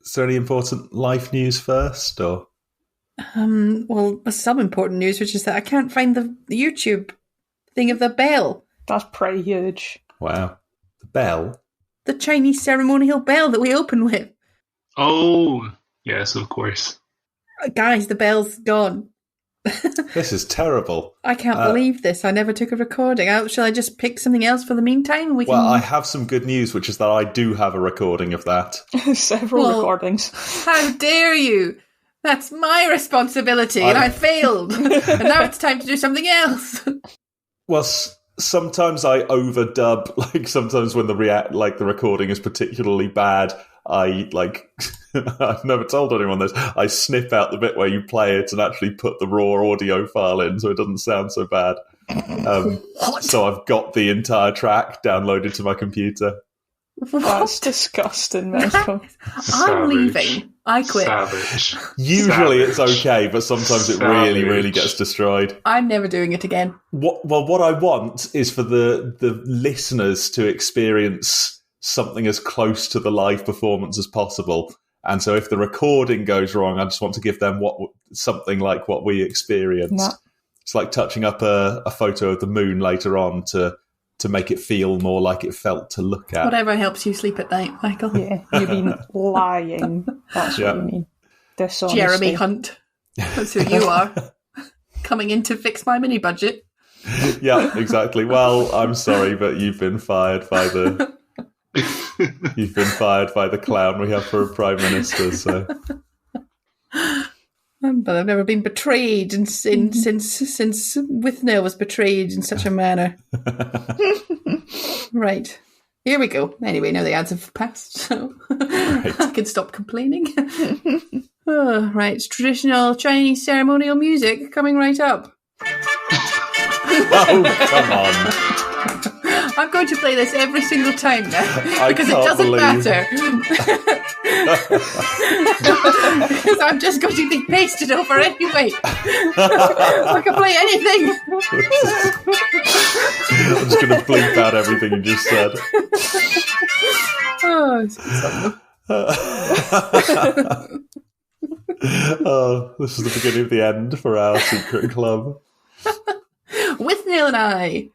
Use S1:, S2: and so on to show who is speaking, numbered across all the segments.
S1: Is there any important life news first, or?
S2: Well, there's some important news, which is that I can't find the YouTube thing of the bell.
S3: That's pretty huge.
S1: Wow. The bell?
S2: The Chinese ceremonial bell that we open with.
S4: Oh, yes, of course.
S2: Guys, the bell's gone.
S1: This is terrible.
S2: I can't believe this. I never took a recording. Shall I just pick something else for the meantime?
S1: Well, I have some good news, which is that I do have a recording of that.
S3: Several recordings.
S2: How dare you? That's my responsibility, and I failed. And now it's time to do something else.
S1: Well, sometimes I overdub. Like sometimes when the recording is particularly bad, I've never told anyone this. I snip out the bit where you play it and actually put the raw audio file in, so it doesn't sound so bad. So I've got the entire track downloaded to my computer.
S3: That's disgusting, Michael.
S2: I'm leaving. I quit.
S4: Savage.
S1: Usually it's okay, but sometimes it really gets destroyed.
S2: I'm never doing it again.
S1: What I want is for the listeners to experience something as close to the live performance as possible. And so if the recording goes wrong, I just want to give them something like what we experienced.
S3: No.
S1: It's like touching up a photo of the moon later on to make it feel more like it felt to look at.
S2: Whatever helps you sleep at night, Michael.
S3: Yeah, you've been lying. That's what you mean. Dishonesty.
S2: Jeremy Hunt. That's who you are. Coming in to fix my mini budget.
S1: Yeah, exactly. Well, I'm sorry, but you've been fired by the clown we have for a prime minister. So,
S2: but I've never been betrayed since Withnail was betrayed in such a manner. Right. Here we go. Anyway, now the ads have passed, so I can stop complaining. Right. Traditional Chinese ceremonial music coming right up.
S1: Oh, come on.
S2: I'm going to play this every single time now because it doesn't matter. Because I'm just going to be pasted over anyway. I can play anything.
S1: I'm just going to bleep out everything you just said. Oh, this is the beginning of the end for our secret club.
S2: Withnail I.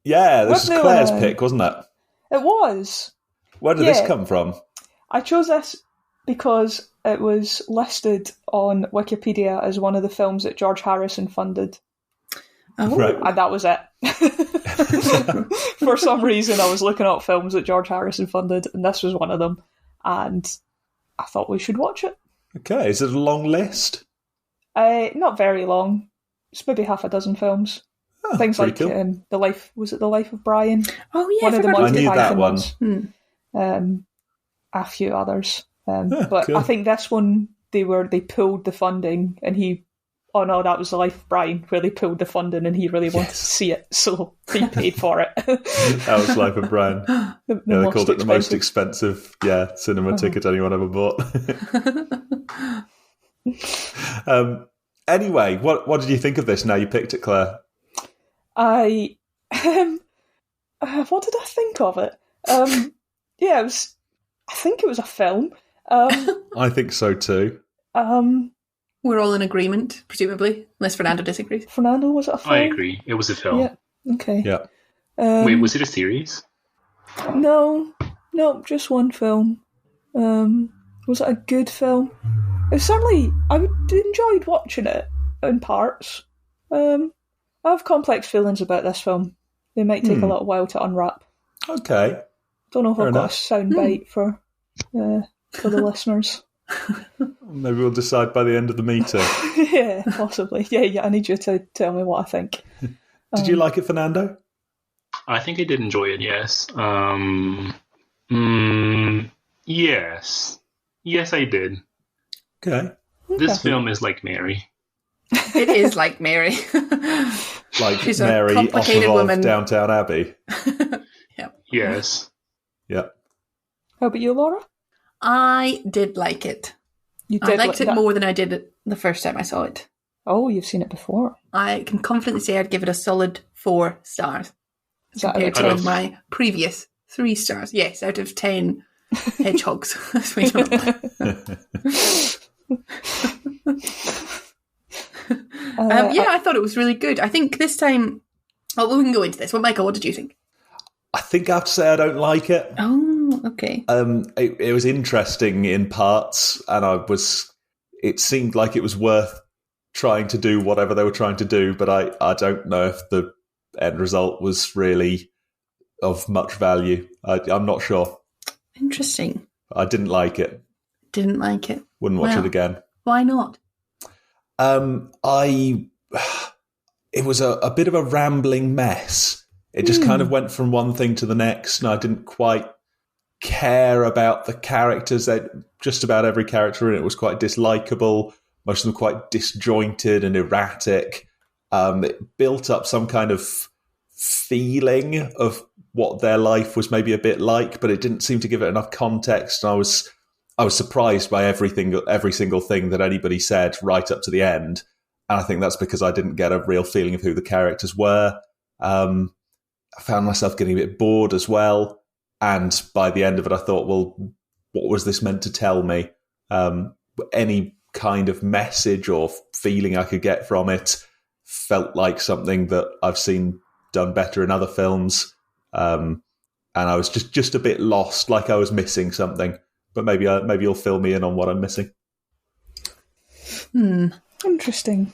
S1: Yeah, this is Claire's pick, wasn't it?
S3: It was.
S1: Where did this come from?
S3: I chose this because it was listed on Wikipedia as one of the films that George Harrison funded.
S2: Oh.
S1: Right.
S3: And that was it. For some reason, I was looking up films that George Harrison funded, and this was one of them. And I thought we should watch it.
S1: Okay, is it a long list?
S3: Not very long. It's maybe half a dozen films.
S1: Oh,
S3: things like
S1: cool.
S3: The Life of Brian?
S2: Oh yeah,
S3: one of the
S1: I
S3: Monty
S1: knew that
S3: Python
S1: one.
S3: ones. A few others, but
S1: cool.
S3: I think this one they pulled the funding, and oh no, that was The Life of Brian, where they pulled the funding, and he really wanted to see it, so he paid for it.
S1: That was Life of Brian. They called it the most expensive cinema ticket anyone ever bought. Anyway, what did you think of this? Now you picked it, Claire.
S3: What did I think of it? It was. I think it was a film.
S1: I think so too.
S2: We're all in agreement, presumably, unless Fernando disagrees.
S3: Fernando, was it a film?
S4: I agree. It was a film.
S3: Yeah. Okay.
S1: Yeah.
S4: Wait, was it a series?
S3: No, just one film. Was it a good film? It was certainly. I enjoyed watching it in parts. I have complex feelings about this film. They might take a little while to unwrap.
S1: Okay.
S3: Don't know if
S1: Fair
S3: I've got
S1: enough.
S3: a sound bite for the listeners.
S1: Maybe we'll decide by the end of the meeting.
S3: Yeah, possibly. Yeah, I need you to tell me what I think.
S1: Did you like it, Fernando?
S4: I think I did enjoy it, yes. Yes. Yes, I did.
S1: Okay.
S4: This film is like Mary.
S2: It is like Mary.
S1: Like
S2: She's a
S1: Mary off
S2: complicated
S1: of
S2: woman.
S1: Downtown Abbey.
S4: Yes.
S1: Yeah.
S3: How about you, Laura?
S2: I did like it.
S3: You
S2: I
S3: did
S2: liked
S3: like
S2: it
S3: that?
S2: more than I did it the first time I saw it.
S3: Oh, you've seen it before.
S2: I can confidently say I'd give it a solid 4 stars.
S3: Is that
S2: Compared
S3: out
S2: to my previous 3 stars. Yes, out of 10 hedgehogs. As we know. I thought it was really good. I think this time... Oh, we can go into this. Well, Michael, what did you think?
S1: I think I have to say I don't like it.
S2: Oh, okay.
S1: It was interesting in parts, and it seemed like it was worth trying to do whatever they were trying to do, but I don't know if the end result was really of much value. I'm not sure.
S2: Interesting.
S1: I didn't like it.
S2: Didn't like it.
S1: Wouldn't watch it again.
S2: Why not?
S1: It was a bit of a rambling mess. It just kind of went from one thing to the next, and I didn't quite care about the characters. Just about every character in it was quite dislikable. Most of them quite disjointed and erratic. It built up some kind of feeling of what their life was maybe a bit like, but it didn't seem to give it enough context. And I was surprised by every single thing that anybody said right up to the end. And I think that's because I didn't get a real feeling of who the characters were. I found myself getting a bit bored as well. And by the end of it, I thought, well, what was this meant to tell me? Any kind of message or feeling I could get from it felt like something that I've seen done better in other films. And I was just a bit lost, like I was missing something. But maybe you'll fill me in on what I'm missing.
S3: Interesting.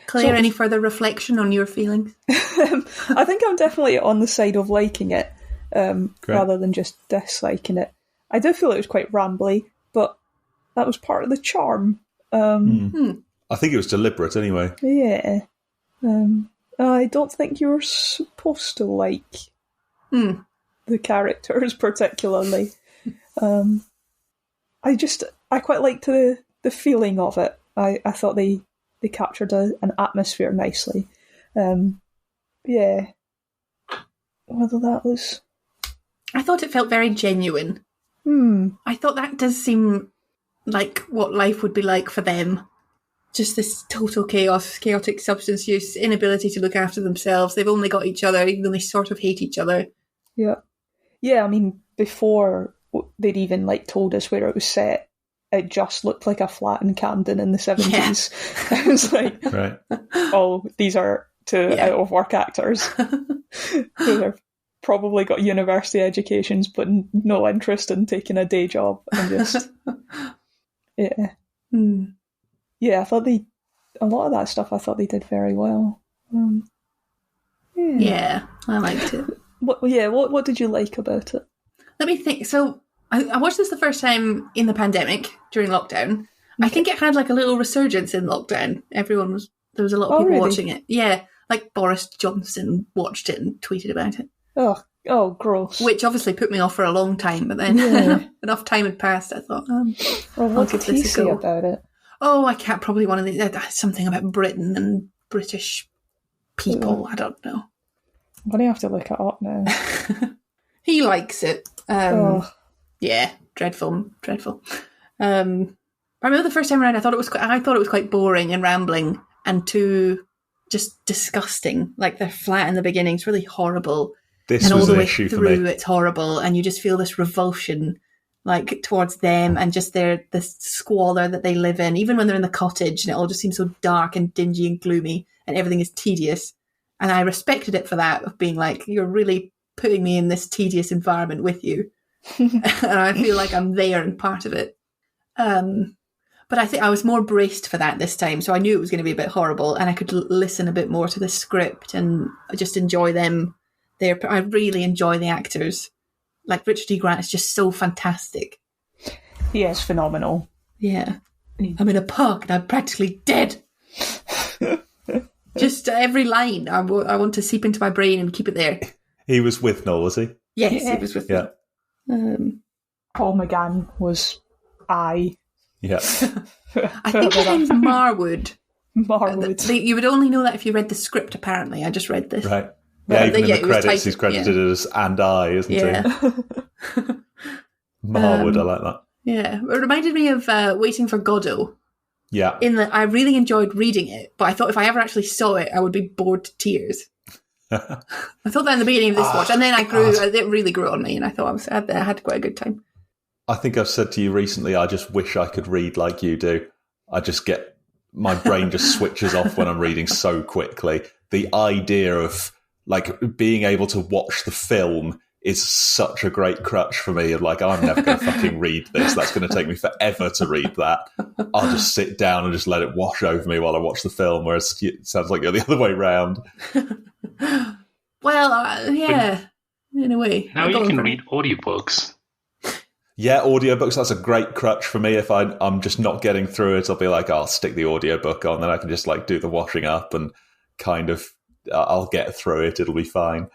S2: Claire, any further reflection on your feelings?
S3: I think I'm definitely on the side of liking it, rather than just disliking it. I do feel it was quite rambly, but that was part of the charm.
S1: I think it was deliberate anyway.
S3: Yeah. I don't think you were supposed to like the characters particularly. I quite liked the feeling of it. I thought they captured an atmosphere nicely. Yeah. Whether that was...
S2: I thought it felt very genuine. I thought that does seem like what life would be like for them. Just this total chaos, chaotic substance use, inability to look after themselves. They've only got each other, even though they sort of hate each other.
S3: Yeah. Yeah, I mean, before they'd even told us where it was set, it just looked like a flat in Camden in the 70s. Yeah. I was like,
S1: right.
S3: Oh, these are two out-of-work actors who have probably got university educations but no interest in taking a day job. And just, yeah. Yeah, I thought a lot of that stuff I thought they did very well.
S2: Yeah, I liked it.
S3: What did you like about it?
S2: Let me think. So I watched this the first time in the pandemic during lockdown. Okay. I think it had a little resurgence in lockdown. There was a lot of people watching it. Yeah, Boris Johnson watched it and tweeted about it.
S3: Oh, gross.
S2: Which obviously put me off for a long time, but then enough time had passed, I thought,
S3: what did he say about it?
S2: Oh, I can't, probably one of these, something about Britain and British people, I don't know.
S3: I'm going to have to look it up now.
S2: He likes it. Yeah, dreadful. I remember the first time around, I thought it was quite boring and rambling and too just disgusting. They're flat in the beginning, it's really horrible.
S1: This
S2: and
S1: was
S2: all the
S1: an
S2: way
S1: issue
S2: through,
S1: for me.
S2: It's horrible, and you just feel this revulsion, towards them and just the squalor that they live in. Even when they're in the cottage, and it all just seems so dark and dingy and gloomy, and everything is tedious. And I respected it for that, of being you're really putting me in this tedious environment with you, and I feel like I'm there and part of it. But I think I was more braced for that this time, so I knew it was going to be a bit horrible, and I could listen a bit more to the script and just enjoy them. I really enjoy the actors. Richard E. Grant is just so fantastic.
S3: He is phenomenal.
S2: Yeah. I'm in a park and I'm practically dead. Just every line I want to seep into my brain and keep it there.
S1: He was Withnail, was he?
S2: Yes, he was Withnail.
S1: Yeah.
S3: Paul McGann was I.
S1: Yeah.
S2: I think his name's Marwood.
S3: Marwood.
S2: You would only know that if you read the script, apparently. I just read this.
S1: Right. Yeah, even in the credits, he's credited as "and I," isn't he? Marwood, I like that.
S2: Yeah, it reminded me of Waiting for Godot.
S1: Yeah.
S2: In that I really enjoyed reading it, but I thought if I ever actually saw it, I would be bored to tears. I thought that in the beginning of this watch, and then it really grew on me, and I thought I had quite a good time.
S1: I think I've said to you recently, I just wish I could read like you do. I just get my brain just switches off when I'm reading so quickly. The idea of like being able to watch the film is such a great crutch for me. Of like, I'm never going to fucking read this. That's going to take me forever to read that. I'll just sit down and just let it wash over me while I watch the film. Whereas it sounds like you're the other way round.
S2: Well, yeah, in a way.
S4: Now you can read audiobooks.
S1: Yeah, audiobooks, that's a great crutch for me. If I'm just not getting through it, I'll be like, I'll stick the audiobook on, then I can just like do the washing up and kind of, I'll get through it. It'll be fine.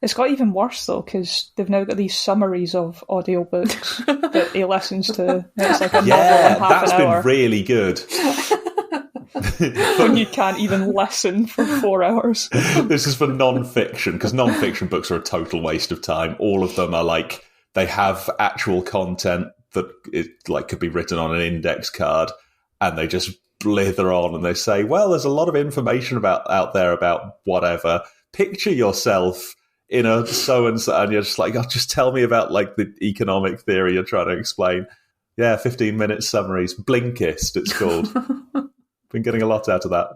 S3: It's got even worse though, because they've now got these summaries of audiobooks that he listens to. It's like a novel in half an hour.
S1: That's been really good.
S3: When you can't even listen for 4 hours.
S1: This is for non-fiction, because non-fiction books are a total waste of time. All of them are like, they have actual content that it like could be written on an index card, and they just blither on and they say, well, there's a lot of information out there about whatever. Picture yourself in a so-and-so, and you're just like, oh, just tell me about like the economic theory you're trying to explain. Yeah, 15-minute summaries. Blinkist, it's called. Been getting a lot out of that.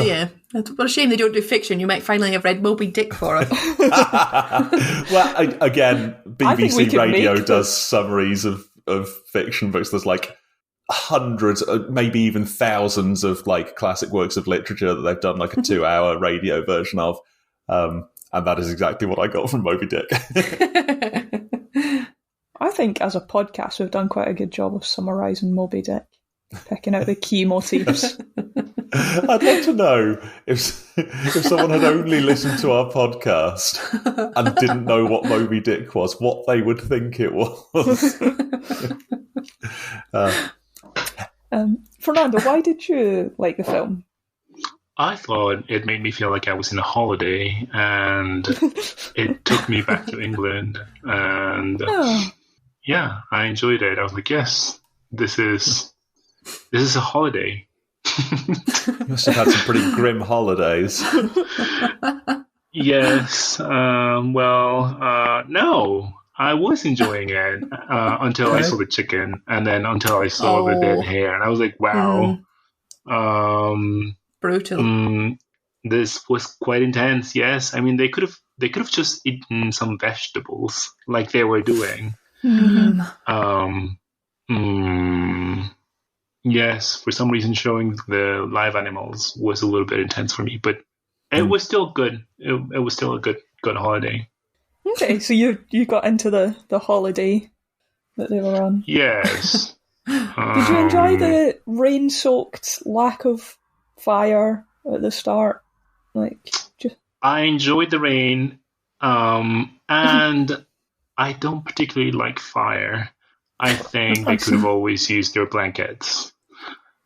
S2: Yeah. What a shame they don't do fiction. You might finally have read Moby Dick for us.
S1: Well, again, BBC Radio does summaries of fiction books. There's like hundreds, maybe even thousands of like classic works of literature that they've done like a 2-hour radio version of. And that is exactly what I got from Moby Dick.
S3: I think as a podcast, we've done quite a good job of summarising Moby Dick, picking out the key motifs.
S1: I'd like to know if someone had only listened to our podcast and didn't know what Moby Dick was, what they would think it was.
S3: Fernando, why did you like the film?
S4: I thought it made me feel like I was in a holiday, and it took me back to England, and yeah, I enjoyed it. I was like, yes, this is a holiday.
S1: You must have had some pretty grim holidays.
S4: Yes. No, I was enjoying it until I saw the chicken, and then until I saw the dead hare, and I was like, wow.
S2: Brutal.
S4: This was quite intense. Yes, I mean they could have just eaten some vegetables like they were doing. Yes, for some reason showing the live animals was a little bit intense for me, but it was still good. It was still a good holiday.
S3: Okay, so you got into the holiday that they were on.
S4: Yes.
S3: Did you enjoy the rain-soaked lack of fire at the start?
S4: I enjoyed the rain, and I don't particularly like fire. I think they could have always used their blankets.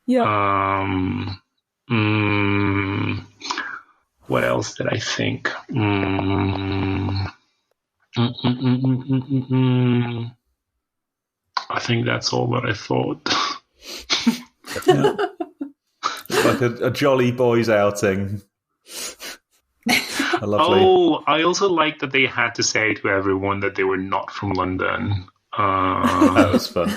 S3: Yeah.
S4: What else did I think? I think that's all that I thought.
S1: Yeah. It's like a jolly boys outing.
S4: I also liked that they had to say to everyone that they were not from London.
S1: That was fun.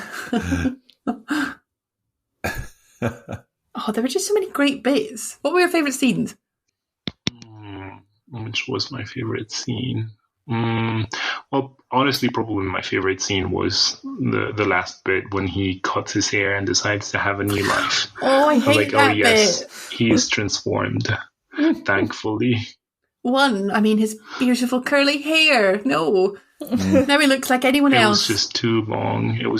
S2: Oh, there were just so many great bits. What were your favourite scenes?
S4: Which was my favourite scene? Well, honestly, probably my favourite scene was the last bit when he cuts his hair and decides to have a new life.
S2: Oh, I hate that bit.
S4: He is transformed, thankfully.
S2: I mean, his beautiful curly hair. No. Now he looks like anyone else.
S4: It was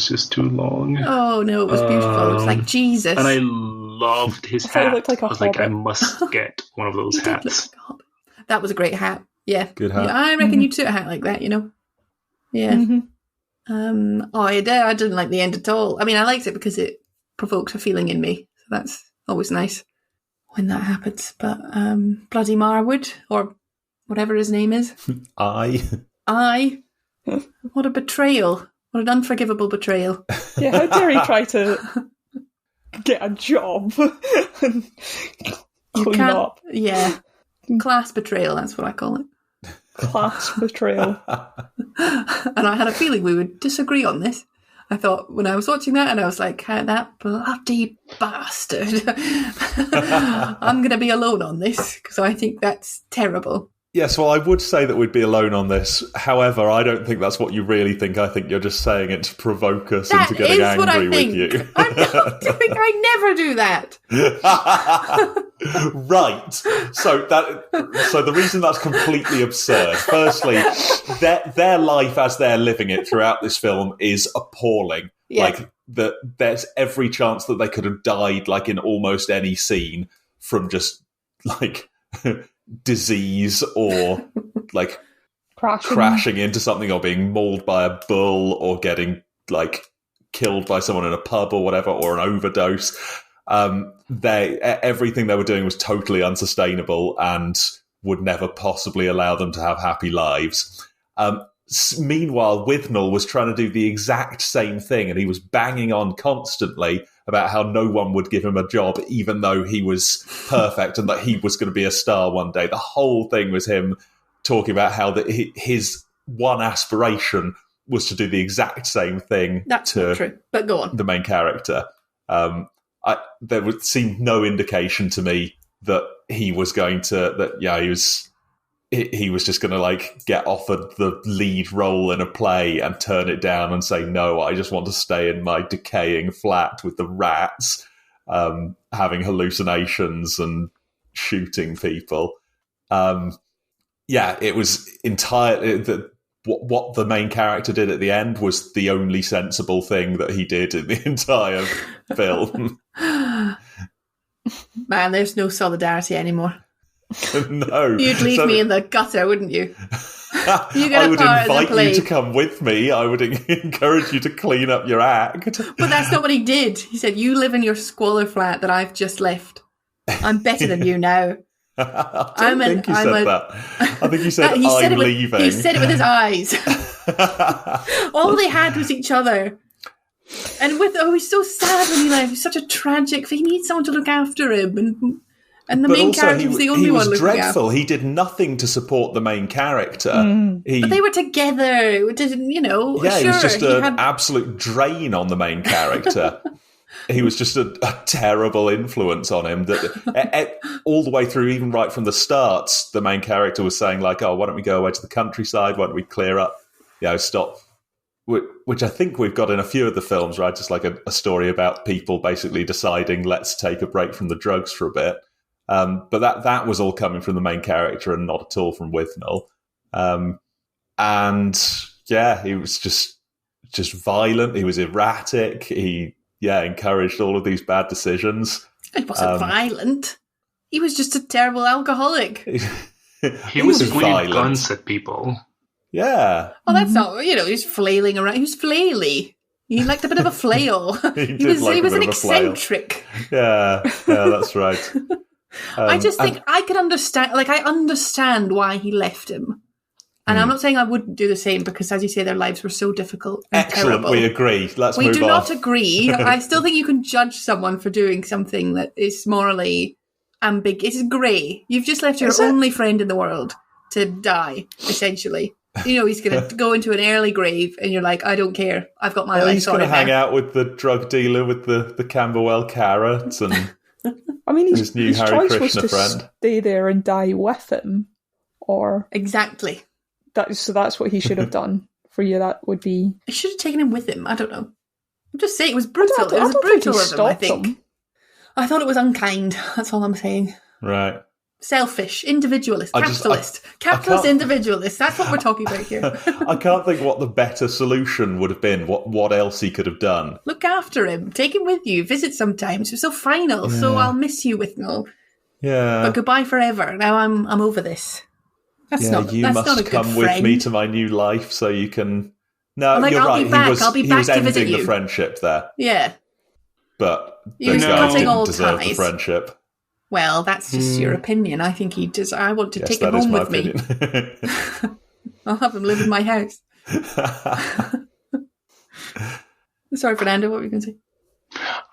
S4: just too long.
S2: Oh, no, it was beautiful. It was like Jesus.
S4: And I loved his hat.
S3: Looked like
S4: I was like, I must get one of those hats.
S2: That was a great hat. Yeah.
S1: Good hat.
S2: Yeah, I reckon you'd suit a hat like that, you know? Yeah. I didn't like the end at all. I mean, I liked it because it provoked a feeling in me. So that's always nice when that happens. But bloody Marwood, or whatever his name is. I. What a betrayal. What an unforgivable betrayal.
S3: Yeah, how dare he try to get a job and clean up.
S2: Yeah. Class betrayal, that's what I call it.
S3: Class betrayal.
S2: And I had a feeling we would disagree on this. I thought when I was watching that, and I was like, that bloody bastard. I'm going to be alone on this, because I think that's terrible.
S1: Yes, well, I would say that we'd be alone on this. However, I don't think that's what you really think. I think you're just saying it to provoke us into getting angry with you.
S2: I'm not doing. I never do that.
S1: Right. So the reason that's completely absurd. Firstly, their life as they're living it throughout this film is appalling.
S2: Yeah.
S1: Like there's every chance that they could have died, like in almost any scene, from just like disease or like crashing into something, or being mauled by a bull, or getting like killed by someone in a pub or whatever, or an overdose. Everything they were doing was totally unsustainable and would never possibly allow them to have happy lives. Meanwhile, Withnail was trying to do the exact same thing, and he was banging on constantly about how no one would give him a job, even though he was perfect and that he was going to be a star one day. The whole thing was him talking about how his one aspiration was to do the exact same thing.
S2: That's not true, but go on.
S1: The main character. There would seem no indication to me that he was going to, he was just going to like get offered the lead role in a play and turn it down and say, no, I just want to stay in my decaying flat with the rats, having hallucinations and shooting people. It was entirely what the main character did at the end was the only sensible thing that he did in the entire film.
S2: Man, there's no solidarity anymore.
S1: No.
S2: You'd leave me in the gutter, wouldn't you?
S1: I would invite you to come with me. I would encourage you to clean up your act.
S2: But that's not what he did. He said, you live in your squalor flat that I've just left. I'm better than you now.
S1: I think he said that. I think he said, I'm leaving.
S2: He said it with his eyes. All they had was each other. And he's so sad when he left. He's such a tragic thing. He needs someone to look after him. And the main character was the only one looking after him. He was dreadful.
S1: He did nothing to support the main character.
S2: But they were together.
S1: He was just an absolute drain on the main character. He was just a terrible influence on him. That all the way through, even right from the start, the main character was saying like, "Oh, why don't we go away to the countryside? Why don't we clear up? Stop." Which I think we've got in a few of the films, right? Just like a story about people basically deciding, let's take a break from the drugs for a bit. But that was all coming from the main character and not at all from Withnail. He was just violent. He was erratic. He encouraged all of these bad decisions.
S2: He wasn't violent. He was just a terrible alcoholic.
S4: He was pointing guns at people.
S1: Yeah.
S2: Well, that's not, he was flailing around. He was flaily. He liked a bit of a flail. he was an eccentric.
S1: Yeah, that's right.
S2: I just think I could understand, I understand why he left him. And I'm not saying I wouldn't do the same because, as you say, their lives were so difficult and
S1: Excellent,
S2: terrible.
S1: we agree. Let's move on.
S2: We do not agree. I still think you can judge someone for doing something that is morally ambiguous. It's grey. You've just left your only friend in the world to die, essentially. He's going to go into an early grave and you're like, I don't care. I've got my life
S1: he's going to hang
S2: now.
S1: out with the drug dealer with the Camberwell carrots and his new
S3: his
S1: Hare
S3: choice
S1: Krishna
S3: was to
S1: friend.
S3: Stay there and die with him. Or
S2: exactly.
S3: That's what he should have done. For you, that would be...
S2: I should have taken him with him. I don't know. I'm just saying it was brutal. It was brutal of him, I think. I thought it was unkind. That's all I'm saying.
S1: Right.
S2: Selfish, individualist, capitalist. Capitalist individualist. That's what we're talking about here.
S1: I can't think what the better solution would have been. What else he could have done.
S2: Look after him. Take him with you. Visit sometimes. You're so final. Yeah. So I'll miss you, Withnail.
S1: Yeah.
S2: But goodbye forever. Now I'm over this.
S1: You must come with me to my new life so you can... No, you're
S2: I'll
S1: right.
S2: Be back. I'll be back
S1: he was
S2: to visit
S1: ending
S2: you.
S1: the friendship there.
S2: Yeah.
S1: But the guy didn't deserve the friendship.
S2: Well, that's just your opinion. I think he does. I want to take him home with me. I'll have him live in my house. Sorry, Fernando, what were you going to say?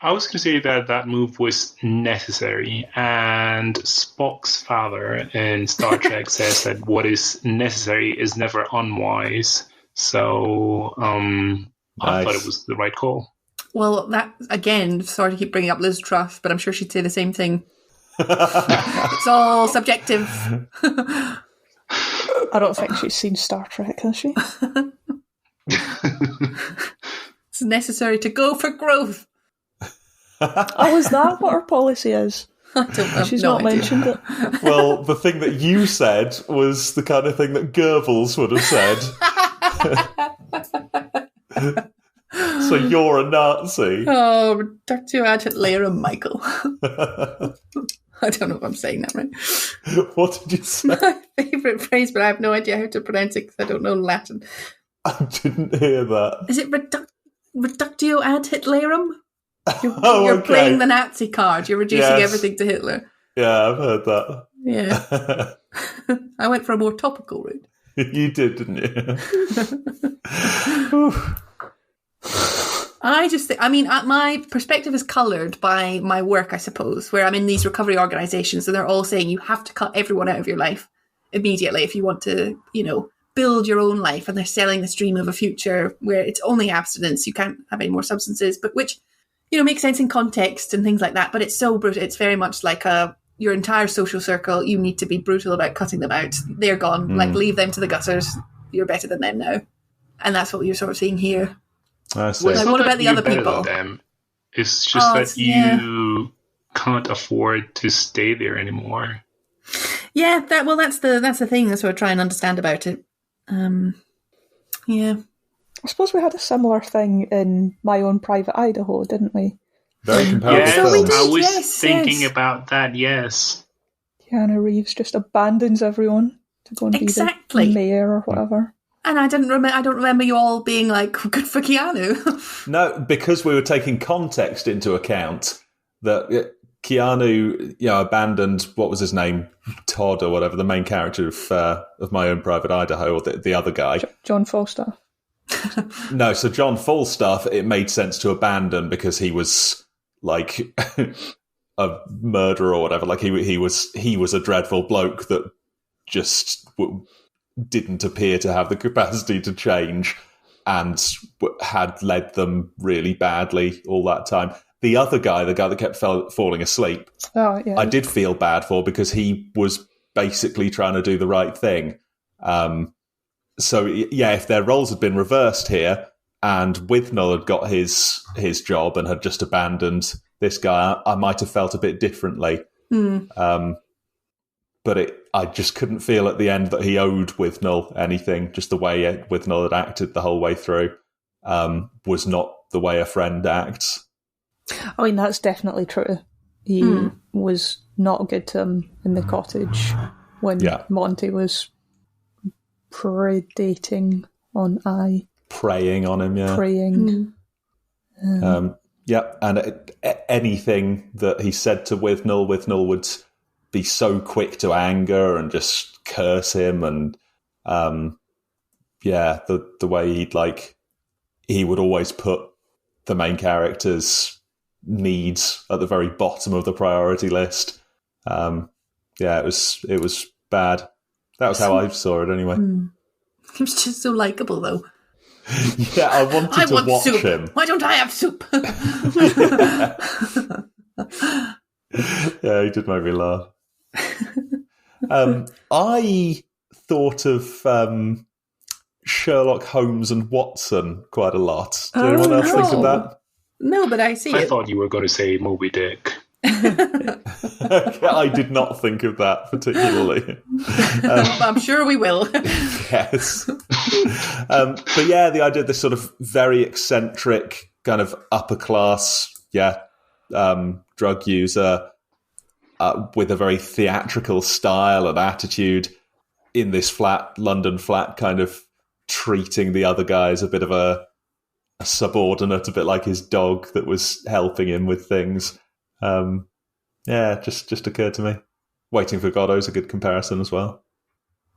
S4: I was going to say that move was necessary, and Spock's father in Star Trek says that what is necessary is never unwise. So I thought
S1: Nice.
S4: it was the right call.
S2: Well, that, again, sorry to keep bringing up Liz Truss, but I'm sure she'd say the same thing. It's all subjective.
S3: I don't think she's seen Star Trek, has she?
S2: It's necessary to go for growth.
S3: Oh, is that what her policy is?
S2: I don't know.
S3: She's
S2: no
S3: not
S2: idea.
S3: mentioned it.
S1: Well, the thing that you said was the kind of thing that Goebbels would have said. So you're a Nazi.
S2: Oh, reductio ad Hitlerum, Michael. I don't know if I'm saying that right.
S1: What did you say?
S2: My favourite phrase, but I have no idea how to pronounce it because I don't know Latin.
S1: I didn't hear that.
S2: Is it reductio ad Hitlerum? You're
S1: Okay.
S2: playing the Nazi card. You're reducing
S1: Yes.
S2: everything to Hitler.
S1: Yeah, I've heard that.
S2: Yeah. I went for a more topical route.
S1: You did, didn't you? Oof.
S2: I just think, my perspective is coloured by my work, I suppose, where I'm in these recovery organisations and they're all saying you have to cut everyone out of your life immediately if you want to, build your own life. And they're selling this dream of a future where it's only abstinence, you can't have any more substances, but which, makes sense in context and things like that. But it's so brutal. It's very much like your entire social circle, you need to be brutal about cutting them out. They're gone. Like, leave them to the gutters. You're better than them now. And that's what you're sort of seeing here.
S1: I see.
S4: Well, it's
S2: Like,
S4: not
S2: what
S4: that
S2: about the
S4: you're
S2: other
S4: better
S2: people?
S4: than them. It's just that you
S2: yeah.
S4: can't afford to stay there anymore.
S2: Yeah, that's the thing. That's what I try and understand about it. Yeah.
S3: I suppose we had a similar thing in My Own Private Idaho, didn't we?
S1: Very comparable
S4: Yes,
S2: So we
S1: films.
S2: did.
S4: I was
S2: yes,
S4: thinking
S2: yes.
S4: about that, yes.
S3: Keanu Reeves just abandons everyone to go and
S2: Exactly.
S3: be the mayor or whatever.
S2: And I don't remember you all being like, good for Keanu.
S1: No, because we were taking context into account that Keanu, abandoned, what was his name, Todd or whatever, the main character of My Own Private Idaho, or the other guy.
S3: John Falstaff.
S1: No, so John Falstaff, it made sense to abandon because he was like a murderer or whatever. Like he was a dreadful bloke that just didn't appear to have the capacity to change and had led them really badly all that time. The other guy, the guy that kept falling asleep,
S3: Oh, yeah.
S1: I did feel bad for because he was basically trying to do the right thing. So, yeah, if their roles had been reversed here and Withnail had got his job and had just abandoned this guy, I might have felt a bit differently. But I just couldn't feel at the end that he owed Withnail anything. Just the way Withnail had acted the whole way through was not the way a friend acts.
S3: I mean, that's definitely true. He was not good to him in the cottage when Monty was predating on I.
S1: Preying on him, yeah.
S3: Praying.
S1: And anything that he said to Withnail would be so quick to anger and just curse him. And the way he would always put the main character's needs at the very bottom of the priority list. It was bad. That was how I saw it anyway.
S2: He was just so likeable, though.
S1: Yeah, I wanted to watch
S2: soup.
S1: him.
S2: Why don't I have soup?
S1: Yeah, he did make me laugh. I thought of Sherlock Holmes and Watson quite a lot. Did anyone else think of that?
S2: No, but I see
S4: I
S2: it.
S4: thought you were going to say Moby Dick.
S1: I did not think of that particularly.
S2: I'm sure we will.
S1: Yes. But yeah, the idea of this sort of very eccentric kind of upper class, drug user with a very theatrical style and attitude in this London flat, kind of treating the other guy as a bit of a subordinate, a bit like his dog that was helping him with things. Just occurred to me. Waiting for Godot is a good comparison as well.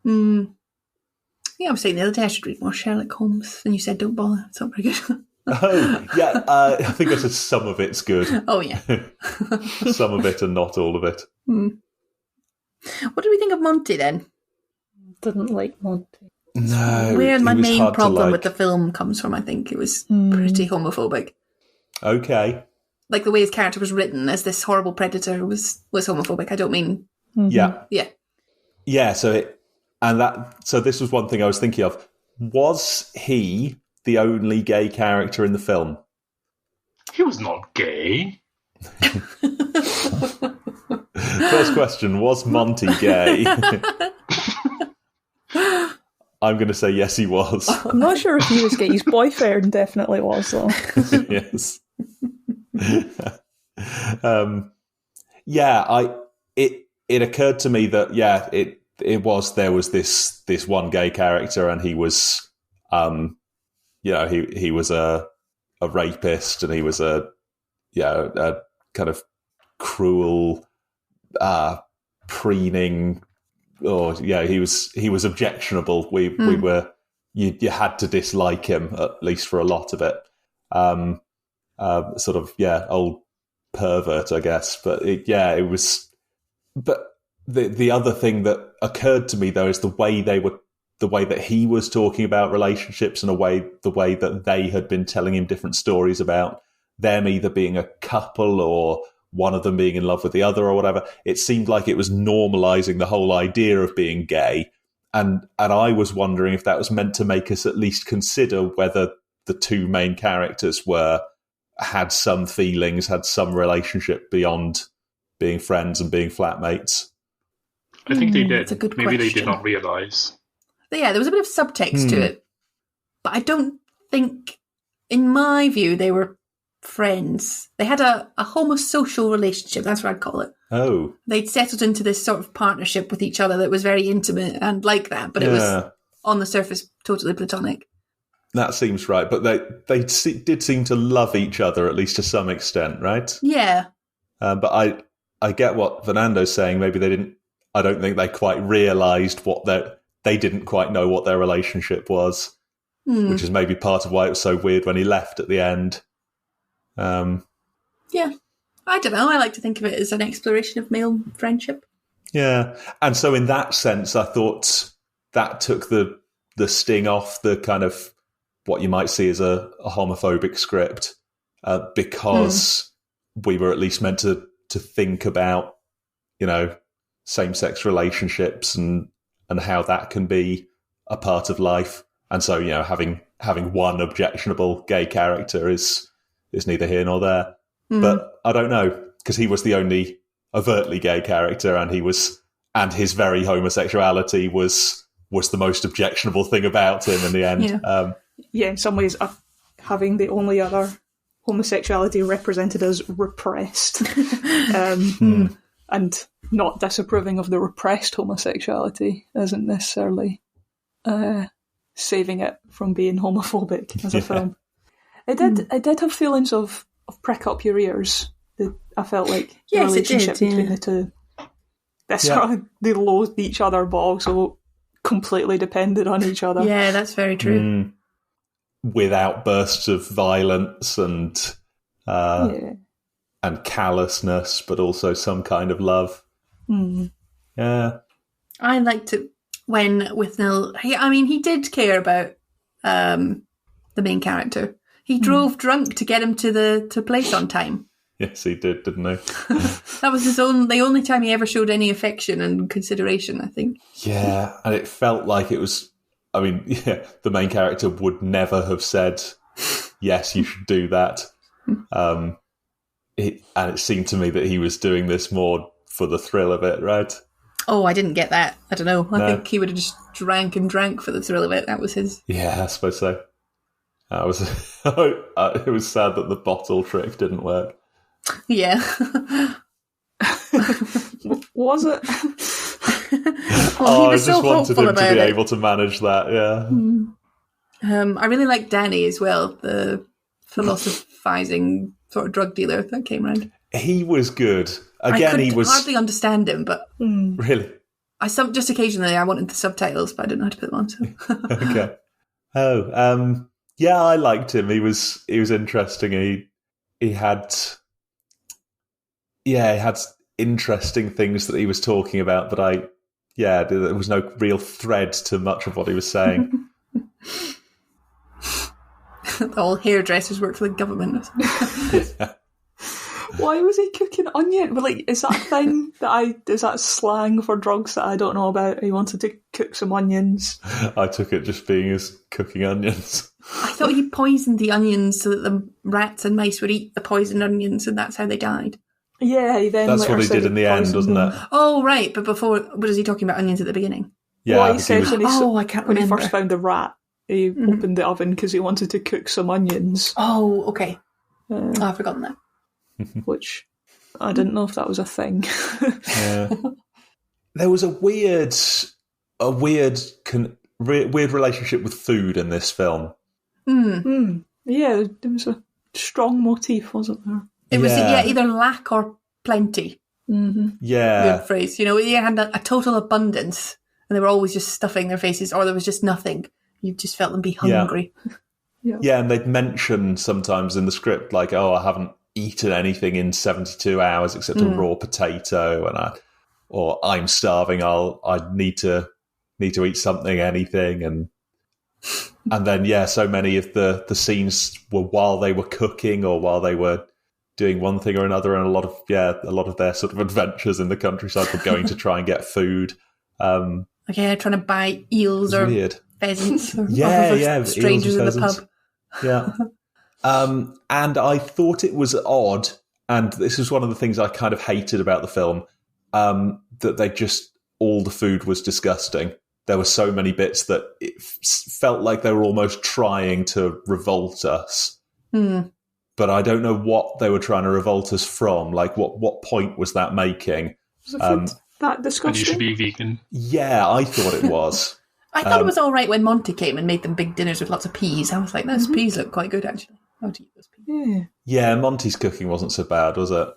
S2: Yeah, I was saying the other day I should read more Sherlock Holmes, and you said don't bother. It's not very good.
S1: Oh, yeah, I think I said some of it's good.
S2: Oh, yeah.
S1: Some of it and not all of it.
S2: What do we think of Monty, then?
S3: Didn't like Monty.
S1: No,
S2: Where my
S1: he was
S2: main
S1: hard to
S2: problem
S1: like.
S2: with the film comes from, I think it was pretty homophobic.
S1: Okay.
S2: Like the way his character was written as this horrible predator was homophobic. I don't mean,
S1: Yeah.
S2: yeah.
S1: So this was one thing I was thinking of. Was he the only gay character in the film?
S4: He was not gay.
S1: First question, was Monty gay? I'm going to say yes, he was.
S3: I'm not sure if he was gay. His boyfriend definitely was, though.
S1: Yes. It occurred to me that there was this one gay character, and he was he was a rapist, and he was a kind of cruel preening, he was objectionable. You had to dislike him, at least for a lot of it. Old pervert, I guess. But it was. But the other thing that occurred to me though is the way that he was talking about relationships, and the way that they had been telling him different stories about them either being a couple or one of them being in love with the other or whatever. It seemed like it was normalizing the whole idea of being gay. And I was wondering if that was meant to make us at least consider whether the two main characters had some feelings, had some relationship beyond being friends and being flatmates.
S4: I think they did.
S2: That's a good
S4: Maybe
S2: question.
S4: they did not realise.
S2: Yeah, there was a bit of subtext to it. But I don't think, in my view, they were friends. They had a homosocial relationship, that's what I'd call it.
S1: Oh.
S2: They'd settled into this sort of partnership with each other that was very intimate and like that, but it was, on the surface, totally platonic.
S1: That seems right, but they did seem to love each other, at least to some extent, right?
S2: Yeah.
S1: But I get what Fernando's saying. Maybe they didn't. I don't think they quite realised they didn't quite know what their relationship was, which is maybe part of why it was so weird when he left at the end.
S2: Yeah, I don't know. I like to think of it as an exploration of male friendship.
S1: Yeah, and so in that sense, I thought that took the sting off the kind of what you might see as a homophobic script, because we were at least meant to think about, same-sex relationships and how that can be a part of life. And so, having one objectionable gay character is neither here nor there. But I don't know, because he was the only overtly gay character, and his very homosexuality was the most objectionable thing about him in the end.
S3: Yeah. In some ways, having the only other homosexuality represented as repressed, and not disapproving of the repressed homosexuality isn't necessarily saving it from being homophobic as a film. It did have feelings of prick up your ears. I felt like the relationship between the two. They loathed each other, but also completely depended on each other.
S2: Yeah, that's very true.
S1: With outbursts of violence and callousness, but also some kind of love. Yeah,
S2: I liked it when Withnail. He did care about the main character. He drove drunk to get him to the place on time.
S1: Yes, he did, didn't he?
S2: That was the only time he ever showed any affection and consideration, I think.
S1: Yeah, and it felt like it was. The main character would never have said, "Yes, you should do that." And it seemed to me that he was doing this more for the thrill of it, right?
S2: Oh, I didn't get that. I don't know. I think he would have just drank and drank for the thrill of it. That was his.
S1: Yeah, I suppose so. It was sad that the bottle trick didn't work.
S2: Yeah.
S3: Was it?
S2: Well, he
S1: I
S2: was
S1: just
S2: so
S1: wanted
S2: hopeful
S1: him to
S2: about
S1: be
S2: it.
S1: able to manage that, yeah.
S2: I really like Danny as well, the philosophizing sort of drug dealer that came around.
S1: He was good. Again,
S2: I could hardly understand him, but
S1: really.
S2: Just occasionally I wanted the subtitles, but I didn't know how to put them on. So.
S1: Okay. Oh, yeah, I liked him. He was interesting. He had interesting things that he was talking about, but yeah, there was no real thread to much of what he was saying.
S2: All hairdressers work for the government.
S1: Yeah.
S3: Why was he cooking onion? Well, like, is that a thing is that slang for drugs that I don't know about? He wanted to cook some onions.
S1: I took it just being as cooking onions.
S2: I thought he poisoned the onions so that the rats and mice would eat the poisoned onions, and that's how they died.
S3: Yeah, he then
S1: That's
S3: later
S1: what he
S3: said
S1: did in the end, wasn't
S3: them.
S1: it?
S2: Oh, right, but before, was he talking about onions at the beginning?
S1: Yeah,
S3: Well, he
S1: I
S3: said
S1: think
S2: I can't
S3: when he
S2: remember.
S3: first found the rat, he opened the oven because he wanted to cook some onions,
S2: Oh, okay. I've forgotten that.
S3: which I didn't know if that was a thing.
S1: yeah. There was a weird relationship with food in this film.
S3: Yeah, there was a strong motif, wasn't there?
S2: It was
S1: Yeah.
S2: either lack or plenty.
S1: Yeah.
S2: Good phrase. You had a total abundance, and they were always just stuffing their faces, or there was just nothing. You just felt them be hungry.
S1: Yeah, and they'd mention sometimes in the script, like, oh, I haven't eaten anything in 72 hours except a raw potato, or I'm starving, I need to eat something, anything, and then so many of the scenes were while they were cooking or while they were doing one thing or another, and a lot of their sort of adventures in the countryside were going to try and get food.
S2: Trying to buy eels or
S1: Weird.
S2: pheasants or
S1: eels
S2: strangers in
S1: and
S2: the
S1: pheasants.
S2: pub.
S1: Yeah. And I thought it was odd, and this is one of the things I kind of hated about the film, that all the food was disgusting. There were so many bits that it felt like they were almost trying to revolt us. But I don't know what they were trying to revolt us from. Like, what point was that making?
S3: Was the food that
S4: And you
S3: disgusting?
S4: should be vegan.
S1: Yeah, I thought it was.
S2: I thought it was all right when Monty came and made them big dinners with lots of peas. I was like, those peas look quite good, actually. I want to eat those peas.
S3: Yeah.
S1: Yeah, Monty's cooking wasn't so bad, was it?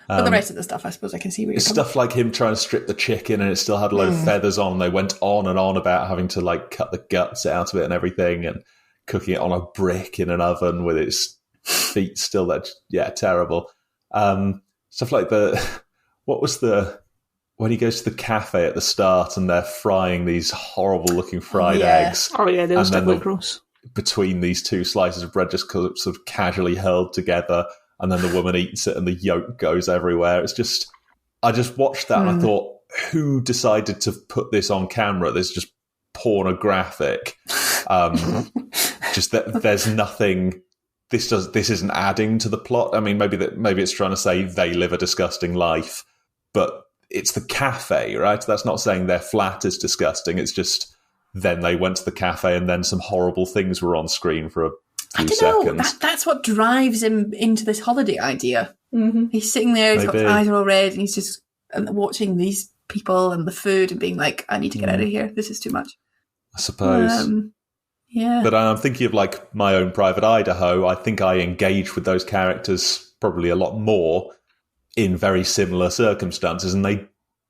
S2: But the rest of the stuff, I suppose I can see where you're coming
S1: Stuff like him trying to strip the chicken and it still had a load of feathers on. They went on and on about having to like cut the guts out of it and everything, and cooking it on a brick in an oven with its feet still there. Yeah, terrible. Stuff like when he goes to the cafe at the start and they're frying these horrible looking fried eggs.
S3: Oh yeah, they were
S1: And then
S3: definitely gross.
S1: Between these two slices of bread just sort of casually held together, and then the woman eats it and the yolk goes everywhere. It's just, I just watched that and I thought, who decided to put this on camera? This just pornographic. Just that there's nothing. This isn't adding to the plot. I mean, maybe it's trying to say they live a disgusting life, but it's the cafe, right? That's not saying their flat is disgusting. It's just then they went to the cafe and then some horrible things were on screen for a few seconds.
S2: That's what drives him into this holiday idea. He's sitting there, he's got his
S1: Maybe.
S2: eyes all red, and he's just watching these people and the food and being like, I need to get out of here. This is too much.
S1: I suppose.
S2: Yeah.
S1: But I'm thinking of like My Own Private Idaho. I think I engaged with those characters probably a lot more in very similar circumstances, and they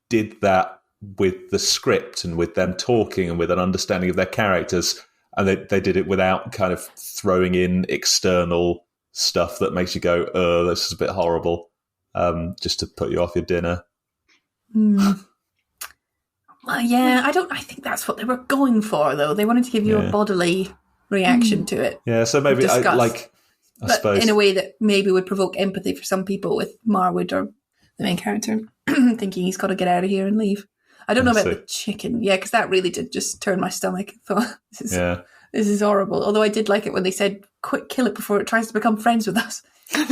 S1: did that with the script and with them talking and with an understanding of their characters, and they did it without kind of throwing in external stuff that makes you go, oh, this is a bit horrible, just to put you off your dinner.
S2: Well, yeah, I think that's what they were going for, though. They wanted to give you a bodily reaction to it.
S1: Yeah, so maybe I
S2: But
S1: suppose
S2: in a way that maybe would provoke empathy for some people, with Marwood, or the main character, thinking he's got to get out of here and leave. I don't know about the chicken. Yeah, because that really did just turn my stomach. I thought, this is horrible. Although I did like it when they said, quick, kill it before it tries to become friends with us. I'm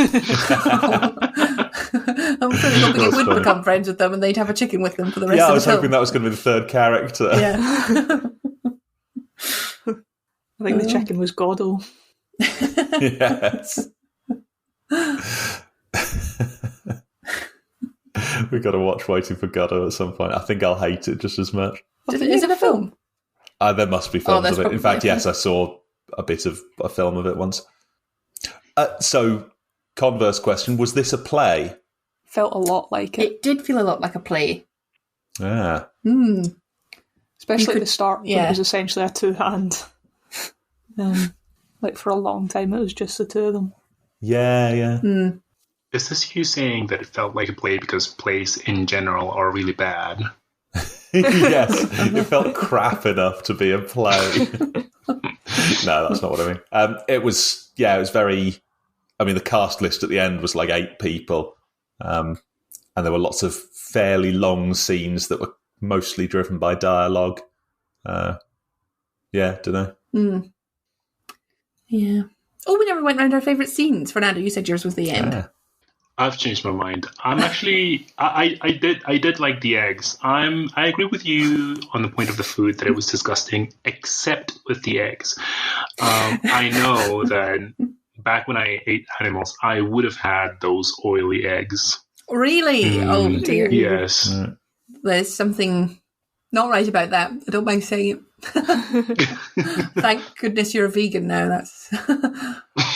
S2: really hoping it would become friends with them and they'd have a chicken with them for the rest of the film.
S1: Yeah, I was hoping that was going to be the third character.
S2: Yeah.
S3: I think the chicken was Godel.
S1: Yes. We've got to watch Waiting for Godot at some point. I think I'll hate it just as much.
S2: Is it a film?
S1: There must be films of it. In fact,
S2: probably-
S1: yes, I saw a bit of a film of it once. So, converse question, was this a play?
S3: Felt a lot like it.
S2: It did feel a lot like a play.
S1: Ah.
S3: Especially at the start, when
S2: yeah.
S3: it was essentially a two-hand. Like, for a long time, it was just the two of them.
S1: Yeah.
S4: Is this you saying that it felt like a play because plays in general are really bad?
S1: Yes, it felt crap enough to be a play. No, that's not what I mean. It was very. I mean, the cast list at the end was like 8 people, and there were lots of fairly long scenes that were mostly driven by dialogue. Don't know.
S2: Mm. Yeah. Oh, we never went round our favourite scenes. Fernando, you said yours was the end.
S1: Yeah.
S4: I've changed my mind. I'm actually, I did like the eggs. I agree with you on the point of the food that it was disgusting, except with the eggs. I know that back when I ate animals, I would have had those oily eggs.
S2: Really? Oh dear.
S4: Yes.
S2: There's something not right about that. I don't mind saying it. Thank goodness you're a vegan now. That's.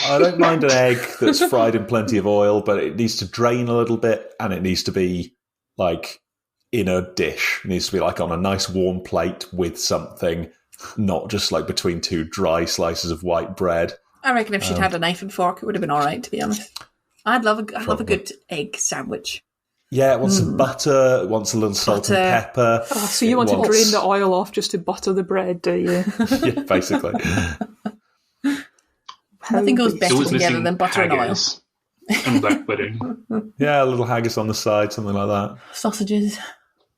S1: I don't mind an egg that's fried in plenty of oil, but it needs to drain a little bit, and it needs to be like in a dish. It needs to be like on a nice warm plate with something, not just like between 2 dry slices of white bread.
S2: I reckon if she'd had a knife and fork, it would have been all right. To be honest, I'd love a good egg sandwich.
S1: Yeah, it wants some butter, it wants a little salt and pepper.
S3: Oh, so you want to drain the oil off just to butter the bread, do you?
S1: Yeah, basically.
S2: Nothing goes better together than butter and oil.
S4: And black pudding.
S1: Yeah, a little haggis on the side, something like that.
S2: Sausages.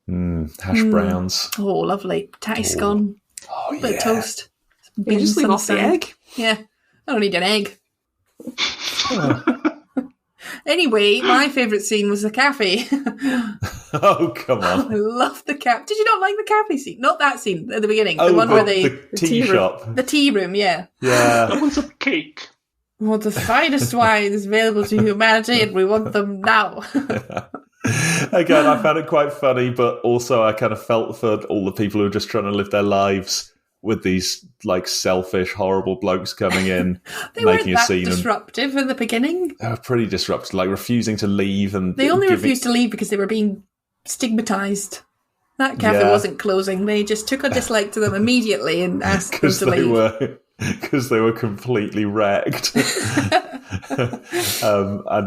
S1: Hash browns.
S2: Oh, lovely. Tatty scone.
S1: Oh,
S2: bit of toast.
S3: You just leave off the egg.
S2: Yeah, I don't need an egg. Anyway, my favourite scene was the cafe.
S1: Oh, come on.
S2: I love the cafe. Did you not like the cafe scene? Not that scene at the beginning. The one where
S1: the tea shop.
S2: The tea room, yeah.
S1: Yeah.
S4: I want some cake.
S2: Well, the finest wines available to humanity, and we want them now.
S1: Again, I found it quite funny, but also I kind of felt for all the people who are just trying to live their lives with these like selfish, horrible blokes coming in,
S2: they
S1: making
S2: weren't
S1: a scene.
S2: That disruptive in the beginning.
S1: They were pretty disruptive, like refusing to leave, and
S2: they only refused to leave because they were being stigmatised. That cafe wasn't closing. They just took a dislike to them immediately and asked them to leave.
S1: Because they were completely wrecked, and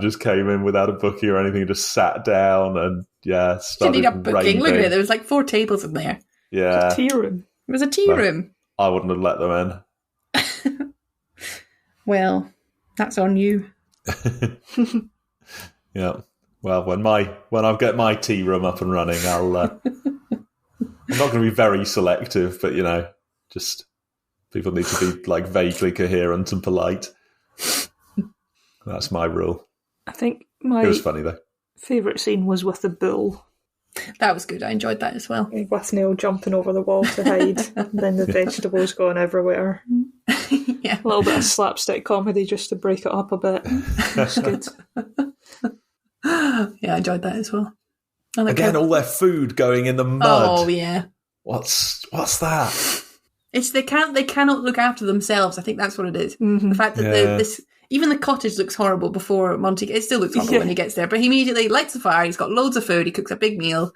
S1: just came in without a bookie or anything, just sat down and started
S2: didn't need a booking.
S1: raving.
S2: Look at it. There was like 4 tables in there.
S1: Yeah,
S3: tea room.
S2: It was a tea room.
S1: I wouldn't have let them in.
S2: Well, that's on you.
S1: Yeah. Well, when I get my tea room up and running, I'm not going to be very selective, but just people need to be like vaguely coherent and polite. That's my rule.
S3: I think
S1: it was funny though.
S3: Favourite scene was with the bull.
S2: That was good. I enjoyed that as well.
S3: Withnail jumping over the wall to hide, and then the vegetables going everywhere.
S2: Yeah.
S3: A little bit of slapstick comedy just to break it up a bit. That's good.
S2: Yeah, I enjoyed that as well. And
S1: again, all their food going in the mud.
S2: Oh yeah.
S1: What's that?
S2: It's they cannot look after themselves. I think that's what it is.
S3: Mm-hmm.
S2: The fact that even the cottage looks horrible before Monty. It still looks horrible when he gets there, but he immediately lights a fire. He's got loads of food. He cooks a big meal,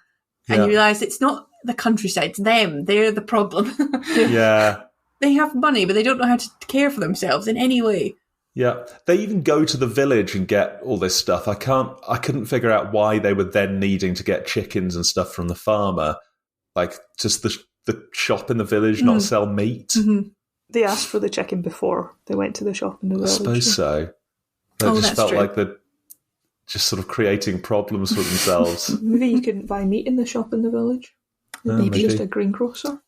S2: and you realise it's not the countryside. It's them. They're the problem.
S1: Yeah.
S2: They have money, but they don't know how to care for themselves in any way.
S1: Yeah, they even go to the village and get all this stuff. I couldn't figure out why they were then needing to get chickens and stuff from the farmer. Like, just the shop in the village not sell meat.
S2: Mm-hmm.
S3: They asked for the chicken before they went to the shop in the village.
S1: I suppose so. They just felt like they're just sort of creating problems for themselves.
S3: Maybe you couldn't buy meat in the shop in the village. Maybe just a greengrocer.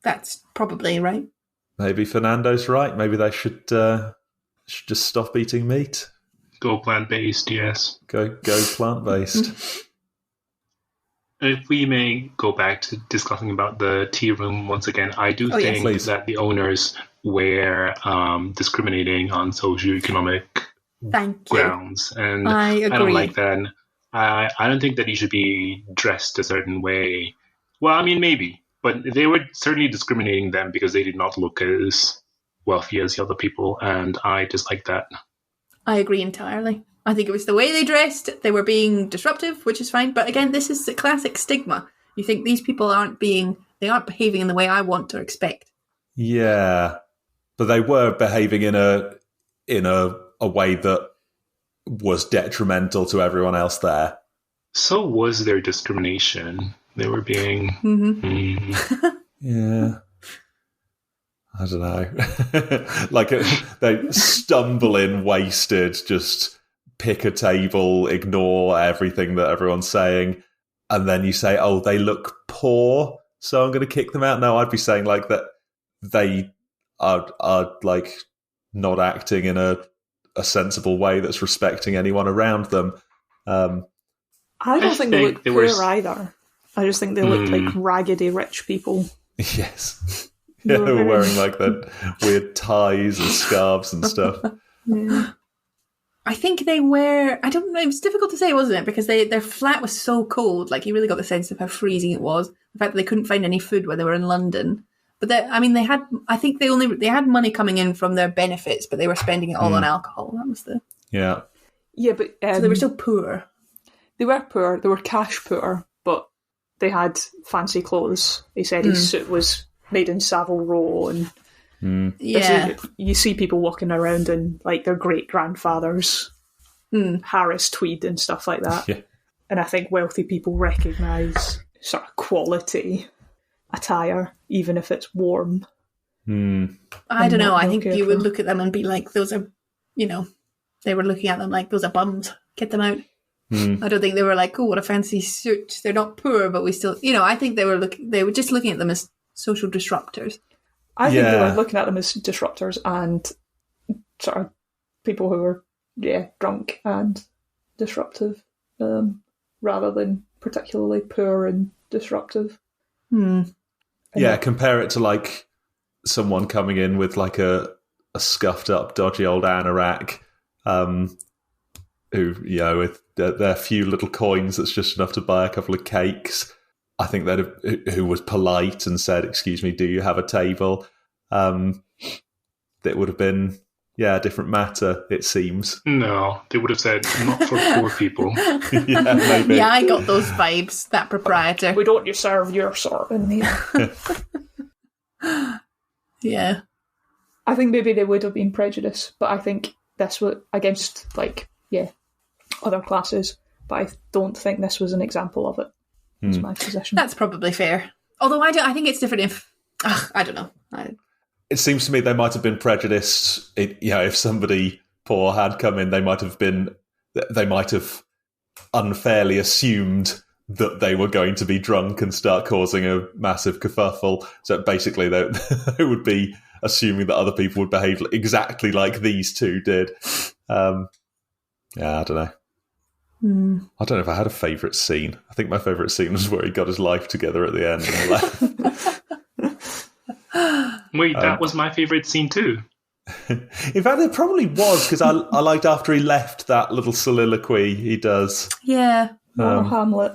S2: That's probably right.
S1: Maybe Fernando's right. Maybe they should just stop eating meat.
S4: Go plant-based, yes.
S1: Go plant-based.
S4: If we may go back to discussing about the tea room once again, I do think that the owners were discriminating on socioeconomic grounds. And
S2: I agree.
S4: I don't like that. I don't think that he should be dressed a certain way. Well, I mean, maybe. But they were certainly discriminating them because they did not look as wealthy as the other people, and I dislike that. I
S2: agree entirely. I think it was the way they dressed. They were being disruptive, which is fine. But again, this is the classic stigma. You think these people aren't behaving in the way I want or expect.
S1: Yeah, but they were behaving in a way that was detrimental to everyone else there.
S4: So was there discrimination? they were being.
S1: Yeah. I don't know. Like they stumble in wasted, just pick a table, ignore everything that everyone's saying, and then you say, "Oh, they look poor, so I'm going to kick them out." No, I'd be saying like that they are like not acting in a sensible way that's respecting anyone around them.
S3: I don't think they look poor either. I just think they look like raggedy rich people.
S1: Yes. Yeah, they were wearing like that weird ties and scarves and stuff.
S2: Yeah. I think they were, I don't know, it was difficult to say, wasn't it? Because their flat was so cold, like you really got the sense of how freezing it was. The fact that they couldn't find any food when they were in London. But they had money coming in from their benefits, but they were spending it all on alcohol. That was the...
S1: Yeah.
S3: Yeah, but...
S2: so they were still poor.
S3: They were poor, they were cash poor, but they had fancy clothes. He said his suit was made in Savile Row, and you see people walking around in like their great grandfathers, Harris tweed and stuff like that.
S1: Yeah.
S3: And I think wealthy people recognise sort of quality attire, even if it's warm.
S2: I don't know. I think you would look at them and be like, those are, they were looking at them like, those are bums. Get them out. I don't think they were like, oh, what a fancy suit. They're not poor, but we still, I think they were just looking at them as social disruptors.
S3: I think they were looking at them as disruptors and sort of people who were, drunk and disruptive, rather than particularly poor and disruptive.
S1: Yeah, compare it to like someone coming in with like a scuffed up, dodgy old anorak, who, with their few little coins that's just enough to buy a couple of cakes. I think who was polite and said, "Excuse me, do you have a table?" That would have been, a different matter, it seems.
S4: No, they would have said, "Not for poor people."
S1: Yeah, maybe.
S2: Yeah, I got those vibes, that proprietor.
S3: We don't serve your sort in here.
S2: Yeah.
S3: I think maybe they would have been prejudiced, but I think this was against, other classes, but I don't think this was an example of it. That's my position.
S2: That's probably fair. Although I think it's different if... I don't know.
S1: It seems to me they might have been prejudiced. If somebody poor had come in, they might have unfairly assumed that they were going to be drunk and start causing a massive kerfuffle. So basically they would be assuming that other people would behave exactly like these two did. I don't know. I don't know if I had a favourite scene. I think my favourite scene was where he got his life together at the end and left.
S4: Wait, that was my favourite scene too.
S1: In fact, it probably was, because I liked after he left that little soliloquy he does.
S2: Yeah.
S3: Hamlet.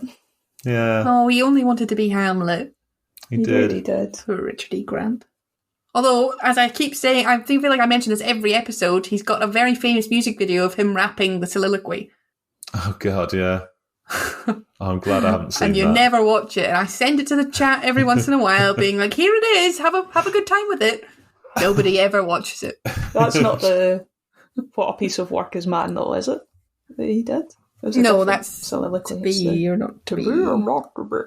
S1: Yeah.
S2: Oh, he only wanted to be Hamlet.
S1: He did.
S3: Really did.
S2: Poor Richard E. Grant. Although, as I keep saying, I feel like I mention this every episode, he's got a very famous music video of him rapping the soliloquy.
S1: Oh, God, yeah. I'm glad I haven't seen
S2: and you
S1: that.
S2: never watch it. And I send it to the chat every once in a while, being like, here it is, have a good time with it. Nobody ever watches it.
S3: That's not the what a piece of work is man, though, is it? That he did?
S2: No, that's
S3: soliloquy.
S2: To be or not to be.
S3: Or not to be.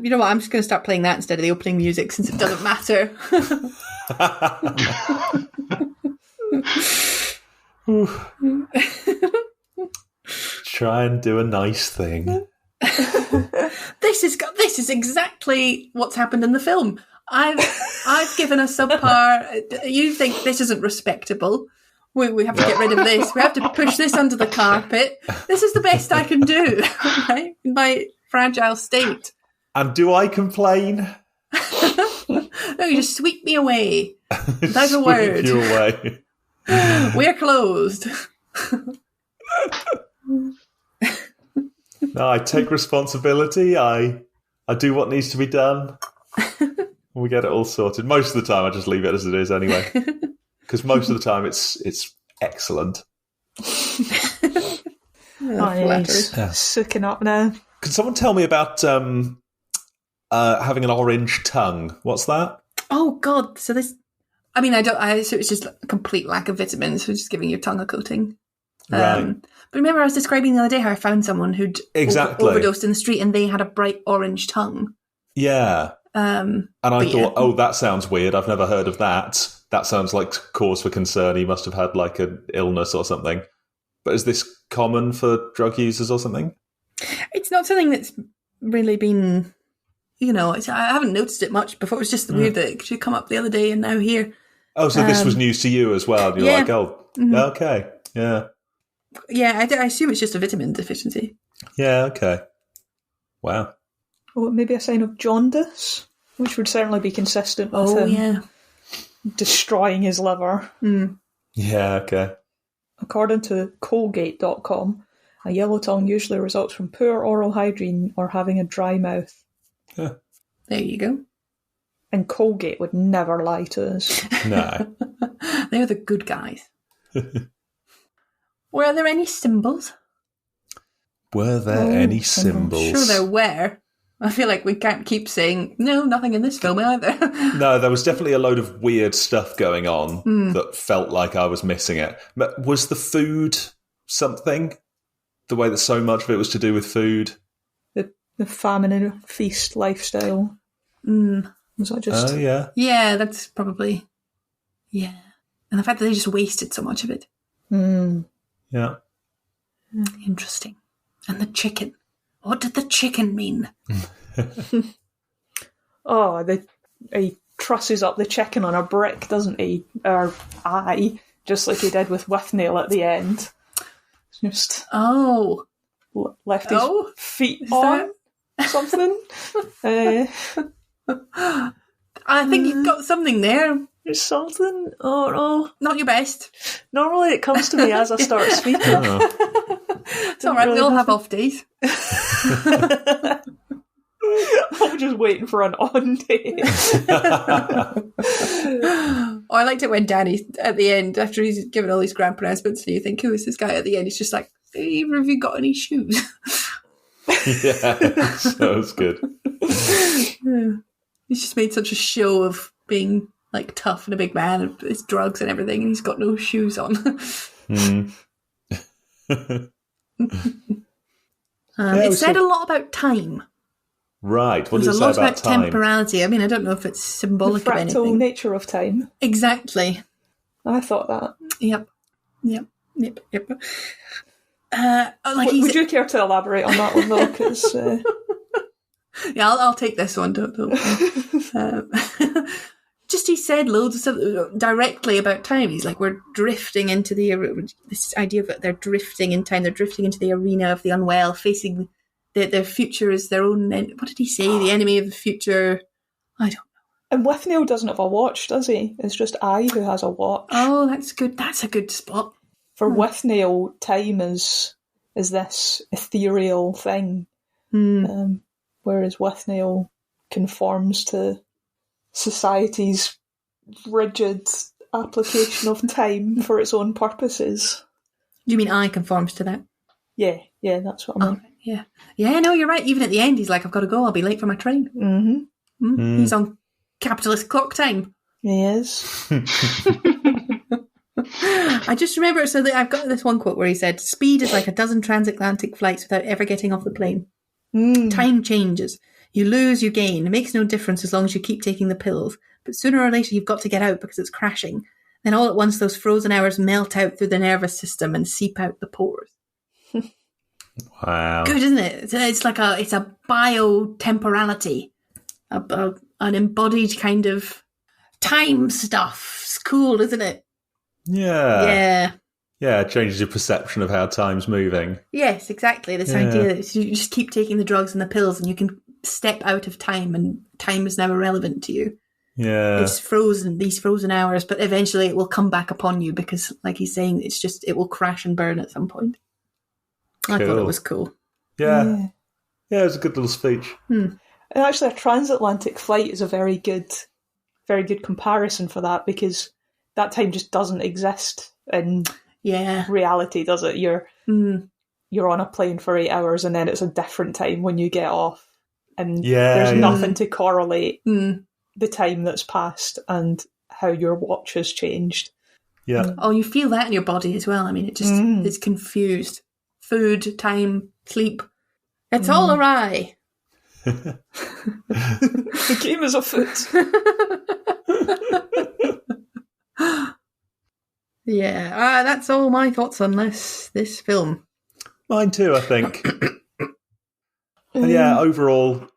S2: You know what? I'm just going to start playing that instead of the opening music, since it doesn't matter.
S1: Try and do a nice thing.
S2: This is exactly what's happened in the film. I've given a subpar. You think this isn't respectable? We have to get rid of this. We have to push this under the carpet. This is the best I can do, right? In my fragile state.
S1: And do I complain?
S2: No, you just sweep me away without a word.
S1: You away.
S2: We're closed.
S1: No, I take responsibility. I do what needs to be done. We get it all sorted. Most of the time, I just leave it as it is anyway, because most of the time it's excellent.
S3: Sucking up now.
S1: Can someone tell me about having an orange tongue? What's that?
S2: Oh God! So this, so it's just a complete lack of vitamins. So just giving your tongue a coating.
S1: Right.
S2: But remember, I was describing the other day how I found someone who'd
S1: Exactly.
S2: overdosed in the street, and they had a bright orange tongue.
S1: Yeah. And I thought, oh, that sounds weird. I've never heard of that. That sounds like cause for concern. He must have had like an illness or something. But is this common for drug users or something?
S2: It's not something that's really been, I haven't noticed it much before. It was just weird that it should come up the other day and now here.
S1: Oh, so this was news to you as well. You're like, oh, okay. Yeah.
S2: Yeah, I assume it's just a vitamin deficiency.
S1: Yeah, okay. Wow.
S3: Or maybe a sign of jaundice, which would certainly be consistent with him destroying his liver.
S2: Mm.
S1: Yeah, okay.
S3: According to Colgate.com, a yellow tongue usually results from poor oral hygiene or having a dry mouth.
S1: Yeah.
S2: There you go.
S3: And Colgate would never lie to us.
S1: No.
S2: They're the good guys. Were there any symbols?
S1: Were there any symbols?
S2: Sure there were. I feel like we can't keep saying, no, nothing in this film either.
S1: No, there was definitely a load of weird stuff going on that felt like I was missing it. But was the food something? The way that so much of it was to do with food?
S3: The famine and feast lifestyle. Was that just...
S1: Oh, yeah.
S2: Yeah, that's probably... Yeah. And the fact that they just wasted so much of it.
S1: Yeah.
S2: Interesting. And the chicken. What did the chicken mean?
S3: He trusses up the chicken on a brick, doesn't he? Or eye, just like he did with Withnail at the end. Just left his feet on something.
S2: I think you've got something there.
S3: There's something. Oh no,
S2: not your best.
S3: Normally it comes to me as I start speaking.
S2: It's all right. We all have off days.
S3: I'm just waiting for an on day.
S2: I liked it when Danny, at the end, after he's given all these grand pronouncements, and you think, who is this guy at the end? He's just like, hey, have you got any shoes?
S1: Yeah, that was good.
S2: He's just made such a show of being like tough and a big man and his drugs and everything, and he's got no shoes on. It said a lot about time.
S1: Right. What
S2: There's
S1: does
S2: a
S1: it say
S2: lot
S1: about
S2: about
S1: time?
S2: temporality. I mean, I don't know if it's symbolic
S3: The
S2: of
S3: fractal
S2: anything.
S3: nature of time.
S2: Exactly.
S3: I thought that.
S2: Yep.
S3: Would you care to elaborate on that one though? Because
S2: yeah, I'll take this one. Don't. Just he said loads of stuff directly about time. He's like, we're drifting into this idea of they're drifting in time. They're drifting into the arena of the unwell, facing their future is their own. What did he say? The enemy of the future. I don't know.
S3: And Withnail doesn't have a watch, does he? It's just I who has a watch.
S2: Oh, that's good. That's a good spot.
S3: For Withnail, time is this ethereal thing, whereas Withnail conforms to society's rigid application of time for its own purposes.
S2: Do you mean I conforms to that?
S3: Yeah, that's what I mean.
S2: Yeah, no, you're right. Even at the end, he's like, I've got to go. I'll be late for my train.
S3: Mm-hmm.
S2: He's on capitalist clock time.
S3: He is.
S2: I just remember, so that I've got this one quote where he said, speed is like a dozen transatlantic flights without ever getting off the plane. Time changes. You lose, you gain. It makes no difference as long as you keep taking the pills. But sooner or later, you've got to get out because it's crashing. Then all at once, those frozen hours melt out through the nervous system and seep out the pores.
S1: Wow.
S2: Good, isn't it? It's like it's a biotemporality, an embodied kind of time stuff. It's cool, isn't it?
S1: Yeah. Yeah, it changes your perception of how time's moving.
S2: Yes, exactly. This idea that you just keep taking the drugs and the pills and you can step out of time and time is never relevant to you.
S1: Yeah.
S2: It's frozen, these frozen hours, but eventually it will come back upon you because, like he's saying, it will crash and burn at some point.
S1: Cool.
S2: I thought it was cool.
S1: Yeah, it was a good little speech.
S3: And actually, a transatlantic flight is a very good comparison for that because that time just doesn't exist in reality, does it? You're on a plane for 8 hours and then it's a different time when you get off, and there's nothing to correlate the time that's passed and how your watch has changed.
S1: Yeah.
S2: Oh, you feel that in your body as well. I mean, it just is confused. Food, time, sleep. It's all awry.
S3: The game is afoot.
S2: Yeah, that's all my thoughts on this film.
S1: Mine too, I think. And yeah, overall,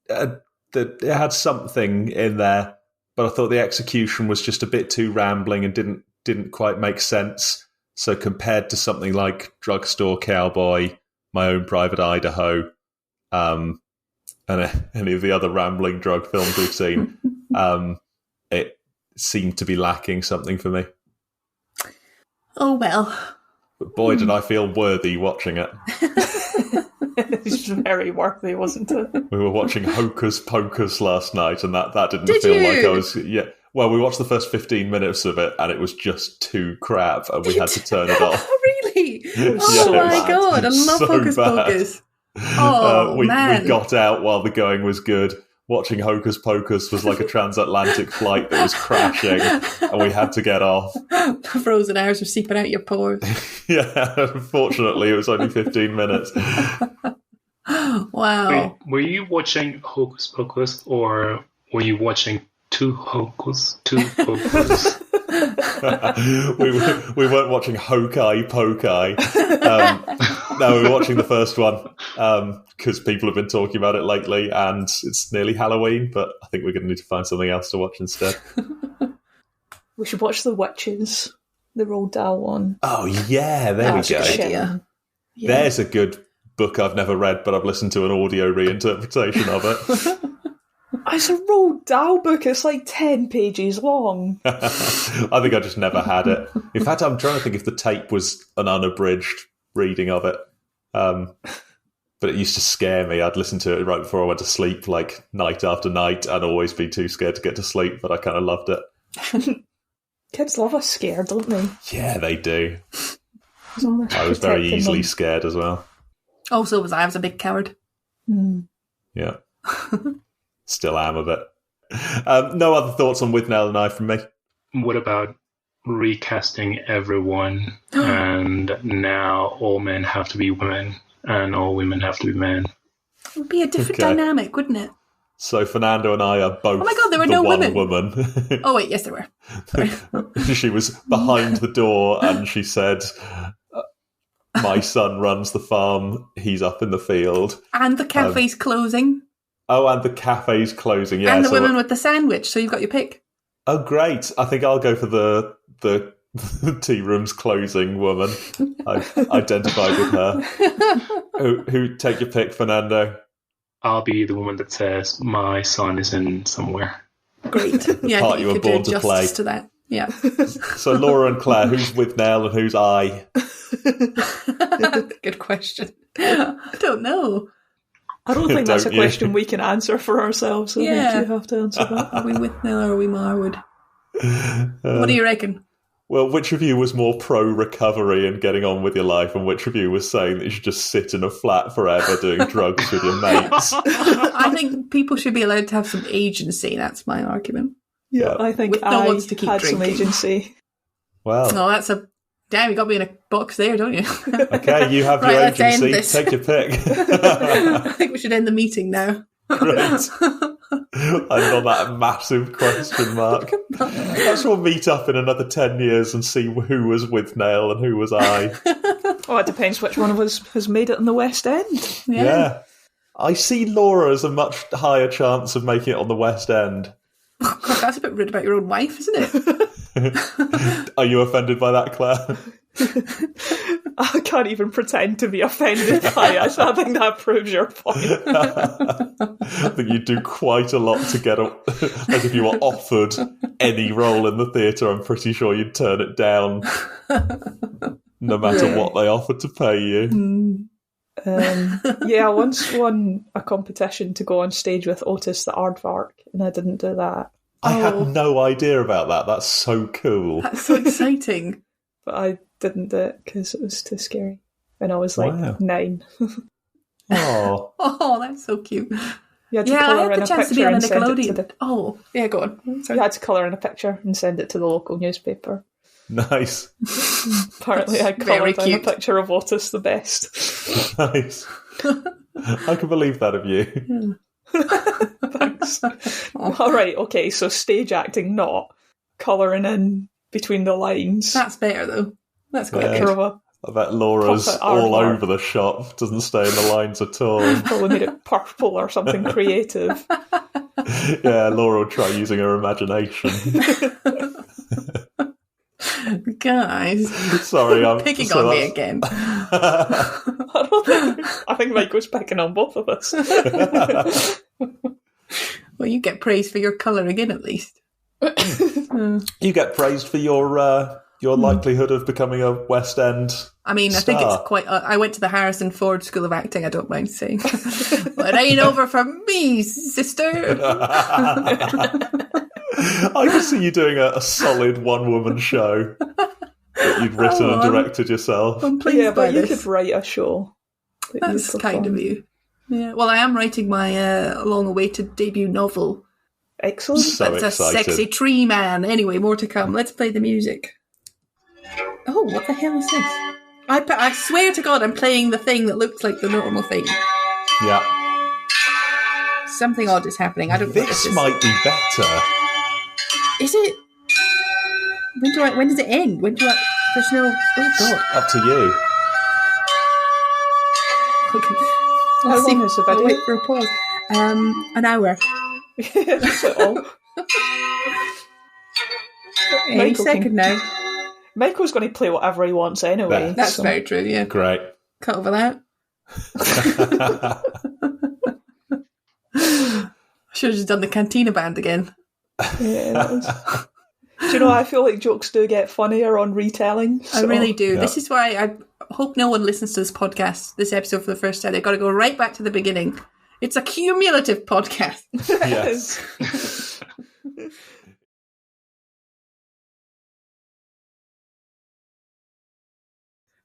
S1: it had something in there, but I thought the execution was just a bit too rambling and didn't quite make sense. So compared to something like Drugstore Cowboy, My Own Private Idaho, and any of the other rambling drug films we've seen, it seemed to be lacking something for me.
S2: Oh, well.
S1: But boy, did I feel worthy watching it.
S3: It was very worthy, wasn't it?
S1: We were watching Hocus Pocus last night, and that didn't
S2: Did
S1: feel
S2: you?
S1: like I was... Yeah. Well, we watched the first 15 minutes of it, and it was just too crap, and we had to turn it off.
S2: Really?
S1: Yeah,
S2: Oh
S1: it
S2: my
S1: was
S2: god, I love
S1: so
S2: Hocus
S1: bad.
S2: Pocus. Oh,
S1: we
S2: man.
S1: got out while the going was good. Watching Hocus Pocus was like a transatlantic flight that was crashing, and we had to get off.
S2: Frozen hours were seeping out your pores.
S1: Yeah, unfortunately, it was only 15 minutes.
S2: Wow.
S4: Wait, were you watching Hocus Pocus, or were you watching Two Hocus?
S1: we weren't watching Hokai Pokai. No, we were watching the first one because people have been talking about it lately, and it's nearly Halloween, but I think we're going to need to find something else to watch instead.
S3: We should watch The Witches, the Roald Dahl one.
S1: Oh, yeah, there we
S2: That's a
S1: go.
S2: good idea. Yeah.
S1: There's a good book I've never read, but I've listened to an audio reinterpretation of it.
S3: It's a Roald Dahl book. It's like 10 pages long.
S1: I think I just never had it. In fact, I'm trying to think if the tape was an unabridged reading of it. But it used to scare me. I'd listen to it right before I went to sleep, like night after night, and always be too scared to get to sleep, but I kind of loved it.
S3: Kids love a scare, don't they?
S1: Yeah, they do.
S3: So
S1: I was very
S3: protecting
S1: easily
S3: them.
S1: scared as well.
S2: Oh, so was I. I was a big coward.
S1: Yeah. Still am a bit. No other thoughts on Withnail I from me?
S4: What about recasting everyone, and now all men have to be women, and all women have to be men?
S2: It would be a different
S1: Okay.
S2: dynamic, wouldn't it?
S1: So Fernando and I are both
S2: Oh my God, there were
S1: the
S2: no
S1: one
S2: women.
S1: woman.
S2: Oh, wait, yes, there were. Sorry.
S1: She was behind the door and she said, my son runs the farm, he's up in the field.
S2: And the cafe's closing.
S1: Oh, and the cafe's closing, yeah.
S2: And the
S1: so-
S2: woman with the sandwich, so you've got your pick.
S1: Oh, great. I think I'll go for the tea room's closing woman. I've identified with her. Who take your pick, Fernando?
S4: I'll be the woman that says, my son is in somewhere.
S2: Great. Yeah,
S1: part
S2: I think
S1: you
S2: you
S1: were
S2: could
S1: born
S2: do
S1: to
S2: justice
S1: play.
S2: to that. Yeah.
S1: So Laura and Claire, who's Withnail and who's I?
S2: Good question. I don't know.
S3: I don't think that's a
S1: Don't you?
S3: question we can answer for ourselves. So
S2: Yeah.
S3: I think you have to answer that.
S2: Are we Withnail or are we Marwood? What do you reckon?
S1: Well, which of you was more pro-recovery and getting on with your life, and which of you was saying that you should just sit in a flat forever doing drugs with your mates?
S2: I think people should be allowed to have some agency. That's my argument.
S1: Yeah.
S3: I think
S2: With no
S3: I
S2: ones to keep
S3: had some
S2: drinking.
S3: agency.
S1: Well,
S2: No, that's a... Damn, you got me in a box there, don't you?
S1: okay, you have
S2: Right,
S1: your
S2: let's end
S1: agency.
S2: this.
S1: Take your pick.
S2: I think we should end the meeting now.
S1: Great. I'm on that massive question mark. Perhaps we'll meet up in another 10 years and see who was Withnail and who was I.
S3: Oh, it depends which one of us has made it in the West End.
S1: Yeah. I see Laura as a much higher chance of making it on the West End.
S2: God, that's a bit rude about your own wife, isn't it?
S1: Are you offended by that, Claire?
S3: I can't even pretend to be offended by it. So I think that proves your point.
S1: I think you do quite a lot to get like if you were offered any role in the theatre, I'm pretty sure you'd turn it down no matter what they offered to pay you.
S3: Yeah, I once won a competition to go on stage with Otis the Aardvark, and I didn't do that.
S1: I had no idea about that. That's so cool.
S2: That's so exciting.
S3: But I didn't do it because it was too scary. And I was like
S1: Wow.
S3: 9.
S1: Oh,
S2: Oh, that's so cute.
S3: You had to
S2: Yeah, I
S3: colour
S2: had
S3: in
S2: the
S3: a
S2: chance to be
S3: picture
S2: on a
S3: and send it to
S2: Nickelodeon.
S3: the...
S2: Oh, yeah, go on.
S3: You
S2: Sorry.
S3: had to colour in a picture and send it to the local newspaper.
S1: Nice.
S3: Apparently I
S2: Very
S3: coloured in a
S2: cute.
S3: picture of Otis the best.
S1: Nice. I can believe that of you.
S3: Thanks. Alright, okay, so stage acting not. Colouring in between the lines.
S2: That's better, though. That's quite
S1: Yeah.
S3: Picture
S2: good.
S3: of a
S1: I bet Laura's
S3: Proper
S1: all
S3: aardvark.
S1: over the shop, doesn't stay in the lines at all.
S3: probably made it purple or something creative.
S1: Yeah, Laura will try using her imagination.
S2: Guys,
S1: Sorry, I'm
S2: picking
S1: so
S2: on me
S1: that's-
S2: again.
S3: I think Mike was picking on both of us.
S2: Well, you get praise for your colouring in, at least.
S1: You get praised for your likelihood of becoming a West End.
S2: I mean, I think
S1: Star.
S2: it's quite... I went to the Harrison Ford School of Acting, I don't mind saying. But it ain't over for me, sister.
S1: I can see you doing a solid one-woman show that you'd written and directed yourself.
S2: I'm pleased
S3: Yeah,
S2: by
S3: but you
S2: this.
S3: could write a show. that you
S2: That's kind of
S3: perform.
S2: you. Yeah. Well, I am writing my long-awaited debut novel.
S3: Excellent.
S1: So
S2: It's a
S1: excited.
S2: sexy tree man. Anyway, more to come. Let's play the music. Oh, what the hell is this? I swear to God, I'm playing the thing that looks like the normal thing.
S1: Yeah.
S2: Something odd is happening. I don't know what
S1: This
S2: this is.
S1: might be better.
S2: Is it? When does it end? There's no... Oh, God.
S1: Up to you.
S2: Okay.
S3: How
S2: Let's
S3: long is the
S2: I'll
S3: video?
S2: wait for a pause. An hour.
S3: That's it all.
S2: Any
S3: Michael
S2: second
S3: can-
S2: now.
S3: Michael's going to play whatever he wants anyway.
S2: That's
S3: so-
S2: very true, yeah.
S1: Great.
S2: Cut over that. Should have just done the Cantina Band again.
S3: Yeah, it is. Do you know, I feel like jokes do get funnier on retelling.
S2: I
S3: so-
S2: really do.
S1: Yeah.
S2: This is why I hope no one listens to this podcast, this episode for the first time. They've got to go right back to the beginning. It's a cumulative podcast.
S1: Yes.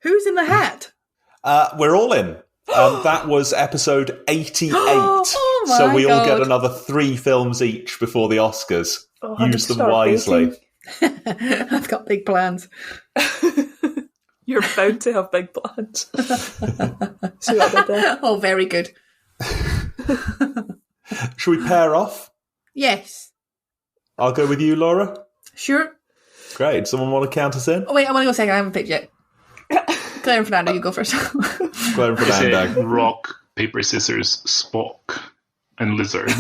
S2: Who's in the hat?
S1: We're all in. That was episode 88.
S2: Oh my
S1: so we all
S2: God.
S1: get another 3 films each before the Oscars.
S3: Oh, I need
S1: Use
S3: to
S1: them
S3: start
S1: wisely.
S3: baking.
S2: I've got big plans.
S3: You're bound to have big plans. See what I did there?
S2: Oh, very good.
S1: Should we pair off?
S2: Yes.
S1: I'll go with you, Laura.
S2: Sure.
S1: Great. Someone want to count us in?
S2: Oh, wait, I want to go second. I haven't picked yet. Claire and Fernando, you go first.
S1: Claire and
S4: I say
S1: Fernando.
S4: rock, paper, scissors, Spock, and lizard.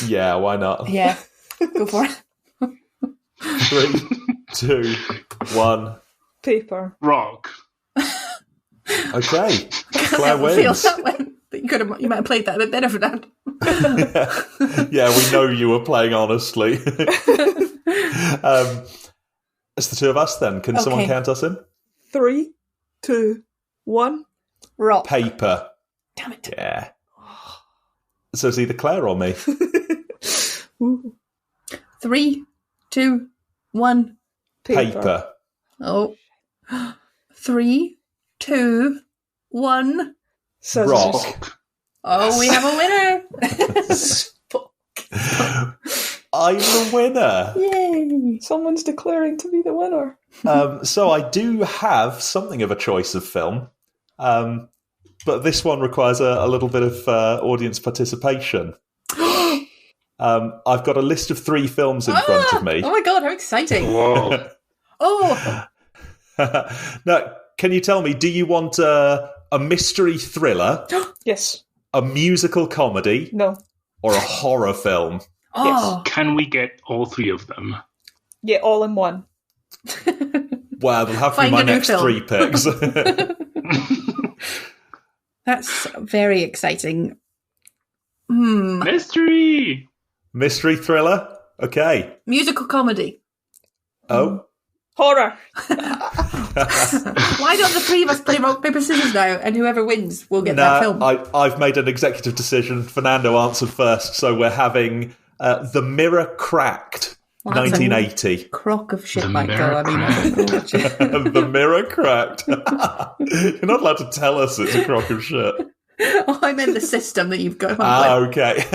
S1: Yeah, why not?
S2: Yeah. Go for it.
S1: 3, 2, 1.
S3: Paper.
S4: Rock.
S1: Okay. Claire
S2: Feel
S1: wins.
S2: that one. But you might have played that a bit better, Fernando.
S1: Yeah, we know you were playing honestly. It's the two of us then. Can someone
S2: Okay.
S1: count us in?
S3: 3, 2, 1.
S2: Rock.
S1: Paper.
S2: Damn it.
S1: Yeah. So it's either Claire or me.
S3: Ooh.
S2: 3, 2, 1.
S1: Paper.
S2: Oh. 3, 2, 1.
S3: Scissors.
S1: Rock.
S2: Oh, we have a winner.
S1: I'm the winner.
S2: Yay.
S3: Someone's declaring to be the winner.
S1: So I do have something of a choice of film, but this one requires a little bit of audience participation. I've got a list of 3 films in front of me.
S2: Oh my God, how exciting.
S4: Whoa.
S2: Oh,
S1: Now, can you tell me, do you want a mystery thriller,
S3: Yes.
S1: a musical comedy,
S3: No.
S1: or a horror film?
S2: oh.
S4: Can we get all 3 of them?
S3: Yeah, all in one.
S1: Well, they'll have to be
S2: Find
S1: my
S2: a new
S1: next
S2: film.
S1: 3 picks.
S2: That's very exciting.
S4: Mystery!
S1: Mystery thriller? Okay.
S2: Musical comedy.
S1: Oh.
S3: Horror.
S2: Why don't the 3 of us play rock, paper, scissors now, and whoever wins will get that film?
S1: I've made an executive decision. Fernando answered first, so we're having The Mirror Cracked,
S2: Well, that's a
S1: 1980.
S2: crock of shit,
S4: The
S2: Michael.
S4: Mirror
S2: I mean, I don't know what you...
S1: The Mirror Cracked. You're not allowed to tell us it's a crock of shit.
S2: Oh, I meant the system that you've got.
S1: Okay.